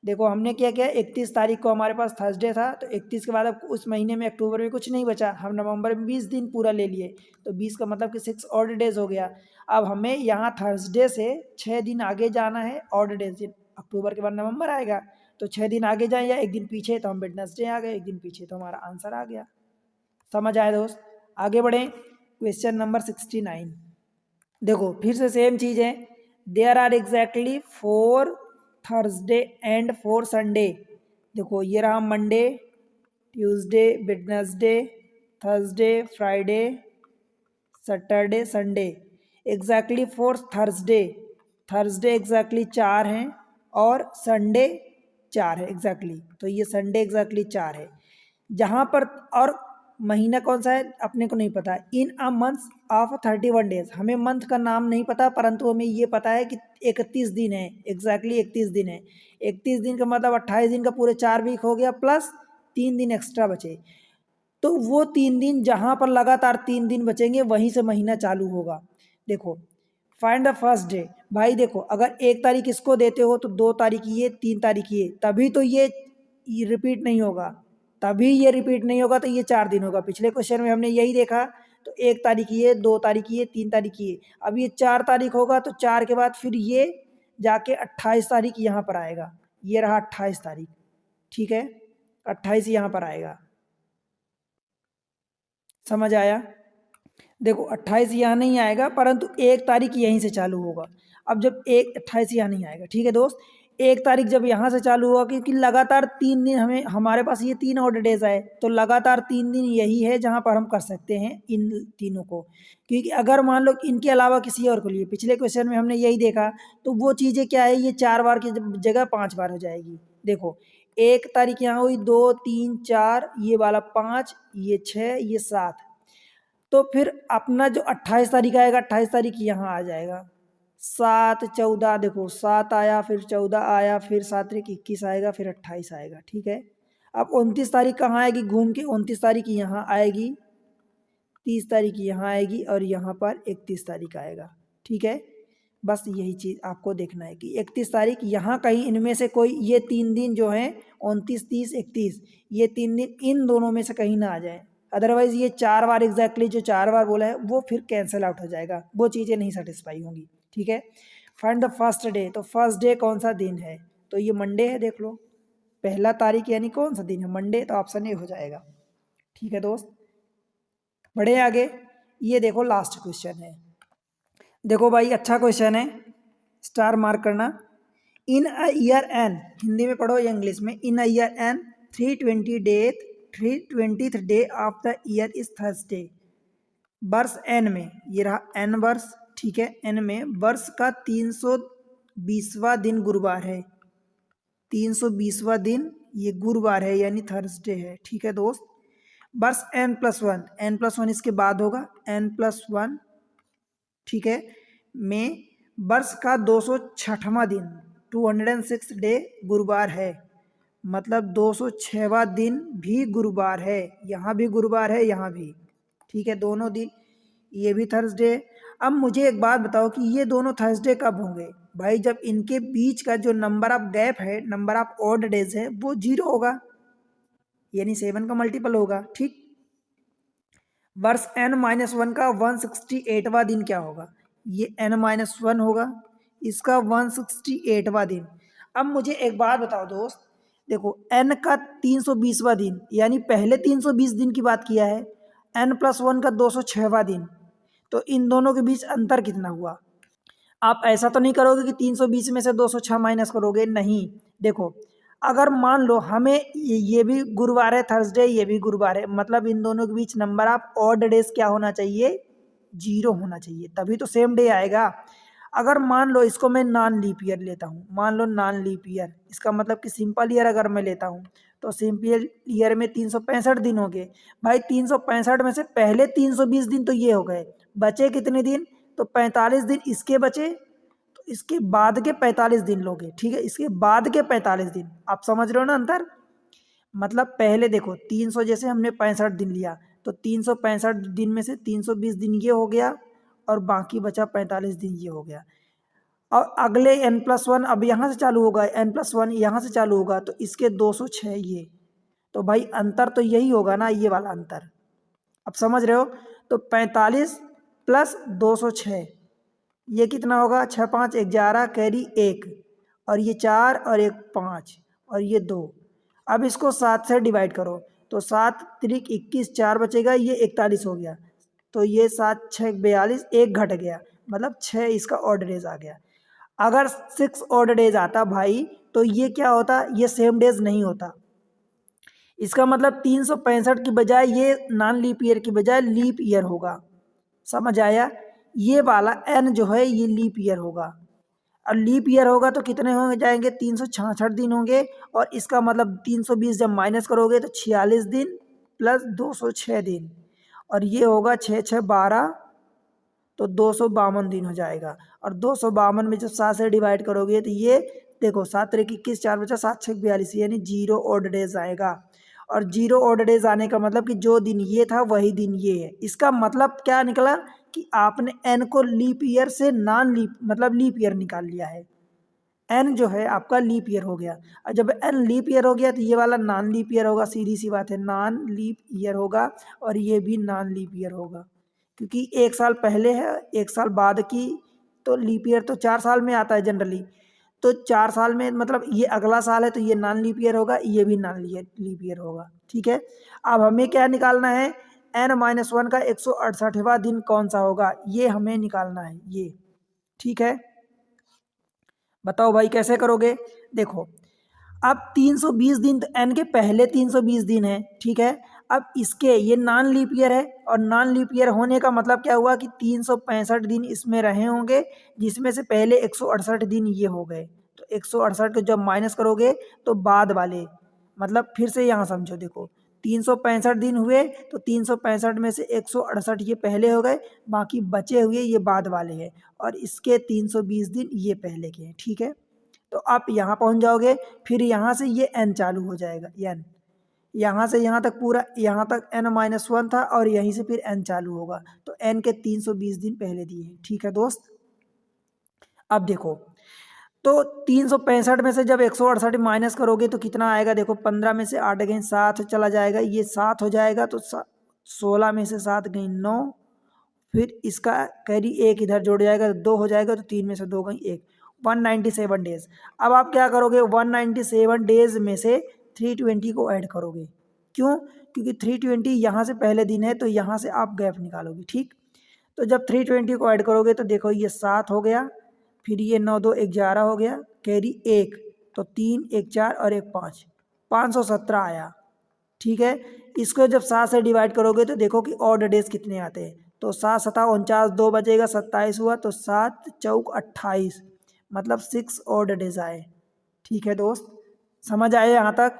देखो हमने क्या किया, 31 तारीख को हमारे पास थर्सडे था, तो 31 के बाद अब उस महीने में अक्टूबर में कुछ नहीं बचा, हम नवंबर में 20 दिन पूरा ले लिए, तो 20 का मतलब कि 6 ऑड डेज हो गया। अब हमें यहाँ थर्सडे से 6 दिन आगे जाना है, ऑड डेज, अक्टूबर के बाद नवंबर आएगा, तो 6 दिन आगे जाए या 1 दिन पीछे, तो हम वेडनेसडे आ गए, 1 दिन पीछे, तो हमारा आंसर आ गया। समझ आए दोस्त। आगे बढ़ें, क्वेश्चन नंबर 69। देखो फिर से सेम चीज़ है, there are exactly 4 Thursday and 4 Sunday. देखो ये रहा Monday, Tuesday, Wednesday, Thursday, Friday, Saturday, Sunday, exactly 4 Thursday, Thursday exactly 4 हैं और संडे 4 है एग्जैक्टली, तो ये संडे एग्जैक्टली 4 है। जहाँ पर और महीना कौन सा है अपने को नहीं पता, इन अ मंथ ऑफ 31 डेज, हमें मंथ का नाम नहीं पता, परंतु हमें ये पता है कि 31 दिन है, एग्जैक्टली 31 दिन है। 31 दिन का मतलब 28 दिन का पूरे 4 वीक हो गया, प्लस 3 दिन एक्स्ट्रा बचे, तो वो 3 दिन जहाँ पर लगातार 3 दिन बचेंगे वहीं से महीना चालू होगा। देखो फाइंड द फर्स्ट डे, भाई देखो अगर 1 तारीख इसको देते हो तो 2 तारीख ये, 3 तारीख ये, तभी तो ये रिपीट नहीं होगा, तभी ये रिपीट नहीं होगा, तो ये 4 दिन होगा। पिछले क्वेश्चन में हमने यही देखा, तो 1 तारीख ये, 2 तारीख ये, 3 तारीख ये, अब ये 4 तारीख होगा, तो 4 के बाद फिर ये जाके 28 तारीख यहाँ पर आएगा, ये रहा 28 तारीख। ठीक है, 28 यहाँ पर आएगा। समझ आया। देखो 28 यहाँ नहीं आएगा, परंतु 1 तारीख यहीं से चालू होगा। अब जब 28 यहाँ नहीं आएगा, ठीक है दोस्त, 1 तारीख जब यहाँ से चालू हुआ, क्योंकि लगातार 3 दिन हमें, हमारे पास ये 3 ऑड डेज आए, तो लगातार 3 दिन यही है जहाँ पर हम कर सकते हैं इन तीनों को। क्योंकि अगर मान लो इनके अलावा किसी और को लिए, पिछले क्वेश्चन में हमने यही देखा, तो वो चीज़ें क्या है, ये 4 बार की जगह 5 बार हो जाएगी। देखो 1 तारीख यहाँ हुई, 2, 3, 4, ये वाला 5, ये 6, ये 7, तो फिर अपना जो 28 तारीख आएगा, 28 तारीख यहाँ आ जाएगा, 7, 14, देखो 7 आया, फिर 14 आया, फिर 7 21 आएगा, फिर 28 आएगा। ठीक है, अब 29 तारीख कहाँ आएगी घूम के, 29 तारीख यहाँ आएगी, 30 तारीख यहाँ आएगी, और यहाँ पर 31 तारीख आएगा। ठीक है, बस यही चीज़ आपको देखना है कि 31 तारीख यहाँ कहीं इनमें से कोई, ये 3 दिन जो हैं 29, 30, 31, ये 3 दिन इन दोनों में से कहीं ना आ जाए, अदरवाइज ये 4 बार एग्जैक्टली जो 4 बार बोला है वो फिर कैंसिल आउट हो जाएगा, वो चीज़ें नहीं सेटिस्फाई होंगी। ठीक है, फाइंड द फर्स्ट डे, तो फर्स्ट डे कौन सा दिन है, तो ये मंडे है, देख लो पहला तारीख यानी कौन सा दिन है, मंडे, तो ऑप्शन ए हो जाएगा। ठीक है दोस्त, बढ़े आगे, ये देखो लास्ट क्वेश्चन है। देखो भाई अच्छा क्वेश्चन है, स्टार मार्क करना। In a year n, Hindi में पढ़ो या इंग्लिश में, in a year n 320 day of the year is Thursday. वर्ष एन में, ये रहा एन वर्ष, ठीक है, एन में वर्ष का 320वां दिन गुरुवार है, 320वां दिन ये गुरुवार है यानी थर्सडे है। ठीक है दोस्त, वर्ष n+1, n+1 इसके बाद होगा, n+1, ठीक है, में वर्ष का 206वां दिन, 206 डे गुरुवार है, मतलब 206वां दिन भी गुरुवार है, यहाँ भी गुरुवार है, यहाँ भी। ठीक है, दोनों दिन, ये भी थर्सडे। अब मुझे एक बात बताओ कि ये दोनों थर्सडे कब होंगे, भाई जब इनके बीच का जो नंबर ऑफ गैप है, नंबर ऑफ ऑड डेज है, वो 0 होगा, यानी 7 का मल्टीपल होगा। ठीक, वर्ष n-1 का 168वां दिन क्या होगा? ये n-1 होगा, इसका 168वां दिन। अब मुझे एक बात बताओ दोस्त, देखो n का 320वां दिन, यानी पहले 320 दिन की बात किया है, n+1 का 206वां दिन, तो इन दोनों के बीच अंतर कितना हुआ? आप ऐसा तो नहीं करोगे कि 320 में से 206 माइनस करोगे, नहीं। देखो अगर मान लो हमें ये भी गुरुवार है, थर्सडे, ये भी गुरुवार है, मतलब इन दोनों के बीच नंबर ऑफ ऑड डेज क्या होना चाहिए? 0 होना चाहिए, तभी तो सेम डे आएगा। अगर मान लो इसको मैं नॉन लीप ईयर लेता हूँ, मान लो नॉन लीप ईयर, इसका मतलब कि सिंपल ईयर अगर मैं लेता हूँ, तो सिंपल ईयर में 365 दिन हो गए। भाई 365 में से पहले 320 दिन तो ये हो गए, बचे कितने दिन? तो 45 दिन इसके बचे, तो इसके बाद के 45 दिन लोगे, ठीक है, इसके बाद के 45 दिन। आप समझ रहे हो ना अंतर? मतलब पहले देखो 300, जैसे हमने 65 दिन लिया, तो 365 दिन में से 320 दिन ये हो गया, और बाकी बचा 45 दिन ये हो गया। और अगले n+1 अब यहाँ से चालू होगा, n+1 यहाँ से चालू होगा, तो इसके 206 ये, तो भाई अंतर तो यही होगा ना, ये वाला अंतर। अब समझ रहे हो? तो 45 प्लस 206, ये कितना होगा? 6 5 11, कैरी 1, और ये 4 और 1 5, और ये 2। अब इसको 7 से डिवाइड करो, तो 7 त्रिक 21, 4 बचेगा, ये 41 हो गया, तो ये 7 6 42, एक घट गया, मतलब 6 इसका ऑड डेज आ गया। अगर 6 ऑड डेज आता भाई, तो ये क्या होता? ये सेम डेज नहीं होता। इसका मतलब 365 की बजाय ये नॉन लीप ईयर की बजाय लीप ईयर होगा। समझ आया? ये वाला n जो है ये लीप ईयर होगा, और लीप ईयर होगा तो कितने होंगे जाएंगे? 366 दिन होंगे, और इसका मतलब 320 जब माइनस करोगे तो 46 दिन प्लस 206 दिन, और ये होगा 6 6 12, तो 252 दिन हो जाएगा। और 252 में जब 7 से डिवाइड करोगे तो ये देखो 7 त्रिक 21, 4 बचा, 7 6 42, यानी 0 ऑड डेज आएगा। और 0 ऑड डेज आने का मतलब कि जो दिन ये था वही दिन ये है। इसका मतलब क्या निकला कि आपने एन को लीप ईयर से नॉन लीप मतलब लीप ईयर निकाल लिया है। एन जो है आपका लीप ईयर हो गया, और जब एन लीप ईयर हो गया तो ये वाला नॉन लीप ईयर होगा, सीधी सी बात है, नॉन लीप ईयर होगा, और ये भी नॉन लीप ईयर होगा, क्योंकि एक साल पहले है, एक साल बाद की, तो लीप ईयर तो 4 साल में आता है जनरली, तो 4 साल में मतलब ये अगला साल है, तो ये नॉन लीप ईयर होगा, ये भी नॉन लीप ईयर होगा। ठीक है, अब हमें क्या निकालना है? n-1 का 168वां दिन कौन सा होगा, ये हमें निकालना है ये। ठीक है, बताओ भाई कैसे करोगे? देखो अब 320 दिन तो एन के पहले 320 दिन है, ठीक है। अब इसके ये नॉन लीप ईयर है, और नॉन लीप ईयर होने का मतलब क्या हुआ कि 365 दिन इसमें रहे होंगे, जिसमें से पहले 168 दिन ये हो गए, तो 168 को जब माइनस करोगे तो बाद वाले, मतलब फिर से यहाँ समझो, देखो 365 दिन हुए, तो 365 में से 168 ये पहले हो गए, बाकी बचे हुए ये बाद वाले हैं, और इसके 320 दिन ये पहले के हैं। ठीक है, तो आप यहाँ पहुँच जाओगे, फिर यहाँ से ये n चालू हो जाएगा, n यहाँ से यहाँ तक पूरा, यहाँ तक n-1 था, और यहीं से फिर n चालू होगा, तो n के 320 दिन पहले दिए हैं। ठीक है दोस्त, अब देखो, तो 365 में से जब 168 माइनस करोगे तो कितना आएगा? देखो 15 में से 8 गई 7 चला जाएगा, ये 7 हो जाएगा, तो 16 में से 7 गई 9, फिर इसका कैरी 1 इधर जोड़ जाएगा तो 2 हो जाएगा, तो 3 में से 2 गई 1, 197 डेज। अब आप क्या करोगे? 197 डेज में से 320 को ऐड करोगे। क्यों? क्योंकि 320 यहाँ से पहले दिन है, तो यहाँ से आप गैप निकालोगे। ठीक, तो जब 320 को ऐड करोगे तो देखो ये 7 हो गया, फिर ये 9 2 11 हो गया, कैरी 1, तो 3 1 4 और 1 5, 517 आया। ठीक है, इसको जब 7 से डिवाइड करोगे तो देखो कि ऑड डेज कितने आते हैं, तो 7 7 49, 2 बचेगा, 27 हुआ, तो 7 चौक 28, मतलब 6 ऑड डेज आए। ठीक है दोस्त, समझ आए यहाँ तक?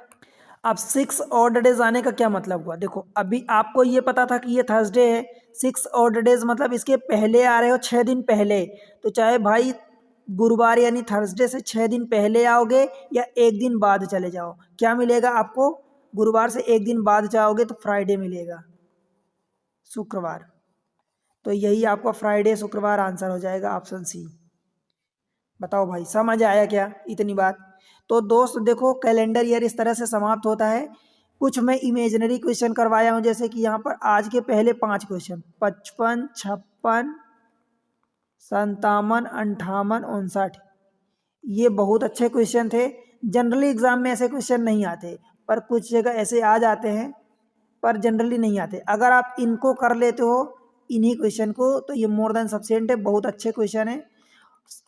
अब 6 ऑड डेज आने का क्या मतलब हुआ? देखो अभी आपको ये पता था कि ये थर्सडे है, 6 ऑड डेज मतलब इसके पहले आ रहे हो, 6 दिन पहले, तो चाहे भाई गुरुवार यानी थर्सडे से 6 दिन पहले आओगे या एक दिन बाद चले जाओ, क्या मिलेगा आपको? गुरुवार से एक दिन बाद जाओगे तो फ्राइडे मिलेगा, शुक्रवार। तो यही आपका फ्राइडे शुक्रवार आंसर हो जाएगा, ऑप्शन सी। बताओ भाई, समझ आया क्या इतनी बात? तो दोस्त देखो, कैलेंडर ईयर इस तरह से समाप्त होता है। कुछ मैं इमेजिनरी क्वेश्चन करवाया हूँ, जैसे कि यहाँ पर आज के पहले 5 क्वेश्चन, 55, 56, 57, 58, 59, ये बहुत अच्छे क्वेश्चन थे। जनरली एग्जाम में ऐसे क्वेश्चन नहीं आते, पर कुछ जगह ऐसे आ जाते हैं, पर जनरली नहीं आते। अगर आप इनको कर लेते हो, इन्हीं क्वेश्चन को, तो ये मोर देन सफिशिएंट है, बहुत अच्छे क्वेश्चन है।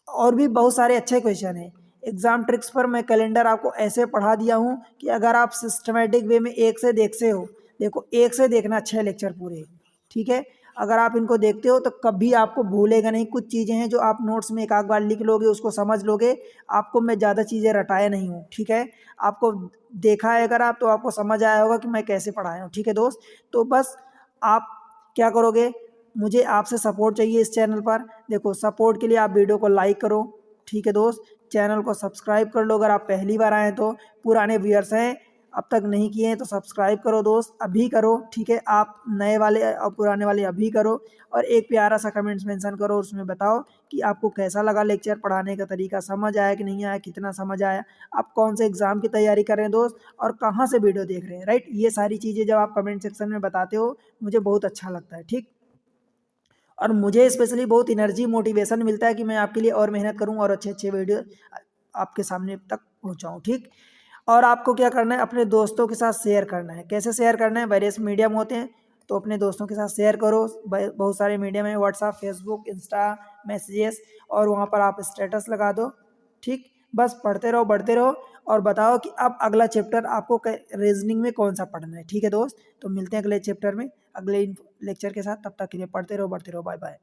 और भी बहुत सारे अच्छे क्वेश्चन हैं। एग्जाम ट्रिक्स पर मैं कैलेंडर आपको ऐसे पढ़ा दिया हूँ कि अगर आप सिस्टमेटिक वे में एक से देखते हो, देखो एक से देखना 6 लेक्चर पूरे, ठीक है। अगर आप इनको देखते हो तो कभी आपको भूलेगा नहीं। कुछ चीज़ें हैं जो आप नोट्स में एक आध बार लिख लोगे, उसको समझ लोगे। आपको मैं ज़्यादा चीज़ें रटाया नहीं हूँ, ठीक है। आपको देखा है अगर आप, तो आपको समझ आया होगा कि मैं कैसे पढ़ाया हूँ, ठीक है दोस्त। तो बस आप क्या करोगे, मुझे आपसे सपोर्ट चाहिए इस चैनल पर। देखो, सपोर्ट के लिए आप वीडियो को लाइक करो, ठीक है दोस्त। चैनल को सब्सक्राइब कर लो अगर आप पहली बार आए तो। पुराने व्यूअर्स हैं, अब तक नहीं किए हैं तो सब्सक्राइब करो दोस्त, अभी करो, ठीक है। आप नए वाले और पुराने वाले अभी करो। और एक प्यारा सा कमेंट्स मेंशन करो, उसमें बताओ कि आपको कैसा लगा लेक्चर, पढ़ाने का तरीका समझ आया कि नहीं आया, कितना समझ आया, आप कौन से एग्जाम की तैयारी कर रहे हैं दोस्त, और कहाँ से वीडियो देख रहे हैं, राइट। ये सारी चीज़ें जब आप कमेंट सेक्शन में बताते हो, मुझे बहुत अच्छा लगता है, ठीक। और मुझे स्पेशली बहुत एनर्जी मोटिवेशन मिलता है कि मैं आपके लिए और मेहनत करूं और अच्छे अच्छे वीडियो आपके सामने तक पहुंचाऊं, ठीक। और आपको क्या करना है, अपने दोस्तों के साथ शेयर करना है। कैसे शेयर करना है, वेरियस मीडियम होते हैं, तो अपने दोस्तों के साथ शेयर करो। बहुत सारे मीडियम है, व्हाट्सअप, फेसबुक, इंस्टा, मैसेजेस, और वहाँ पर आप स्टेटस लगा दो, ठीक। बस पढ़ते रहो, बढ़ते रहो, और बताओ कि अब अगला चैप्टर आपको रीजनिंग में कौन सा पढ़ना है, ठीक है दोस्त। तो मिलते हैं अगले चैप्टर में, अगले लेक्चर के साथ। तब तक के लिए पढ़ते रहो, बढ़ते रहो, बाय बाय।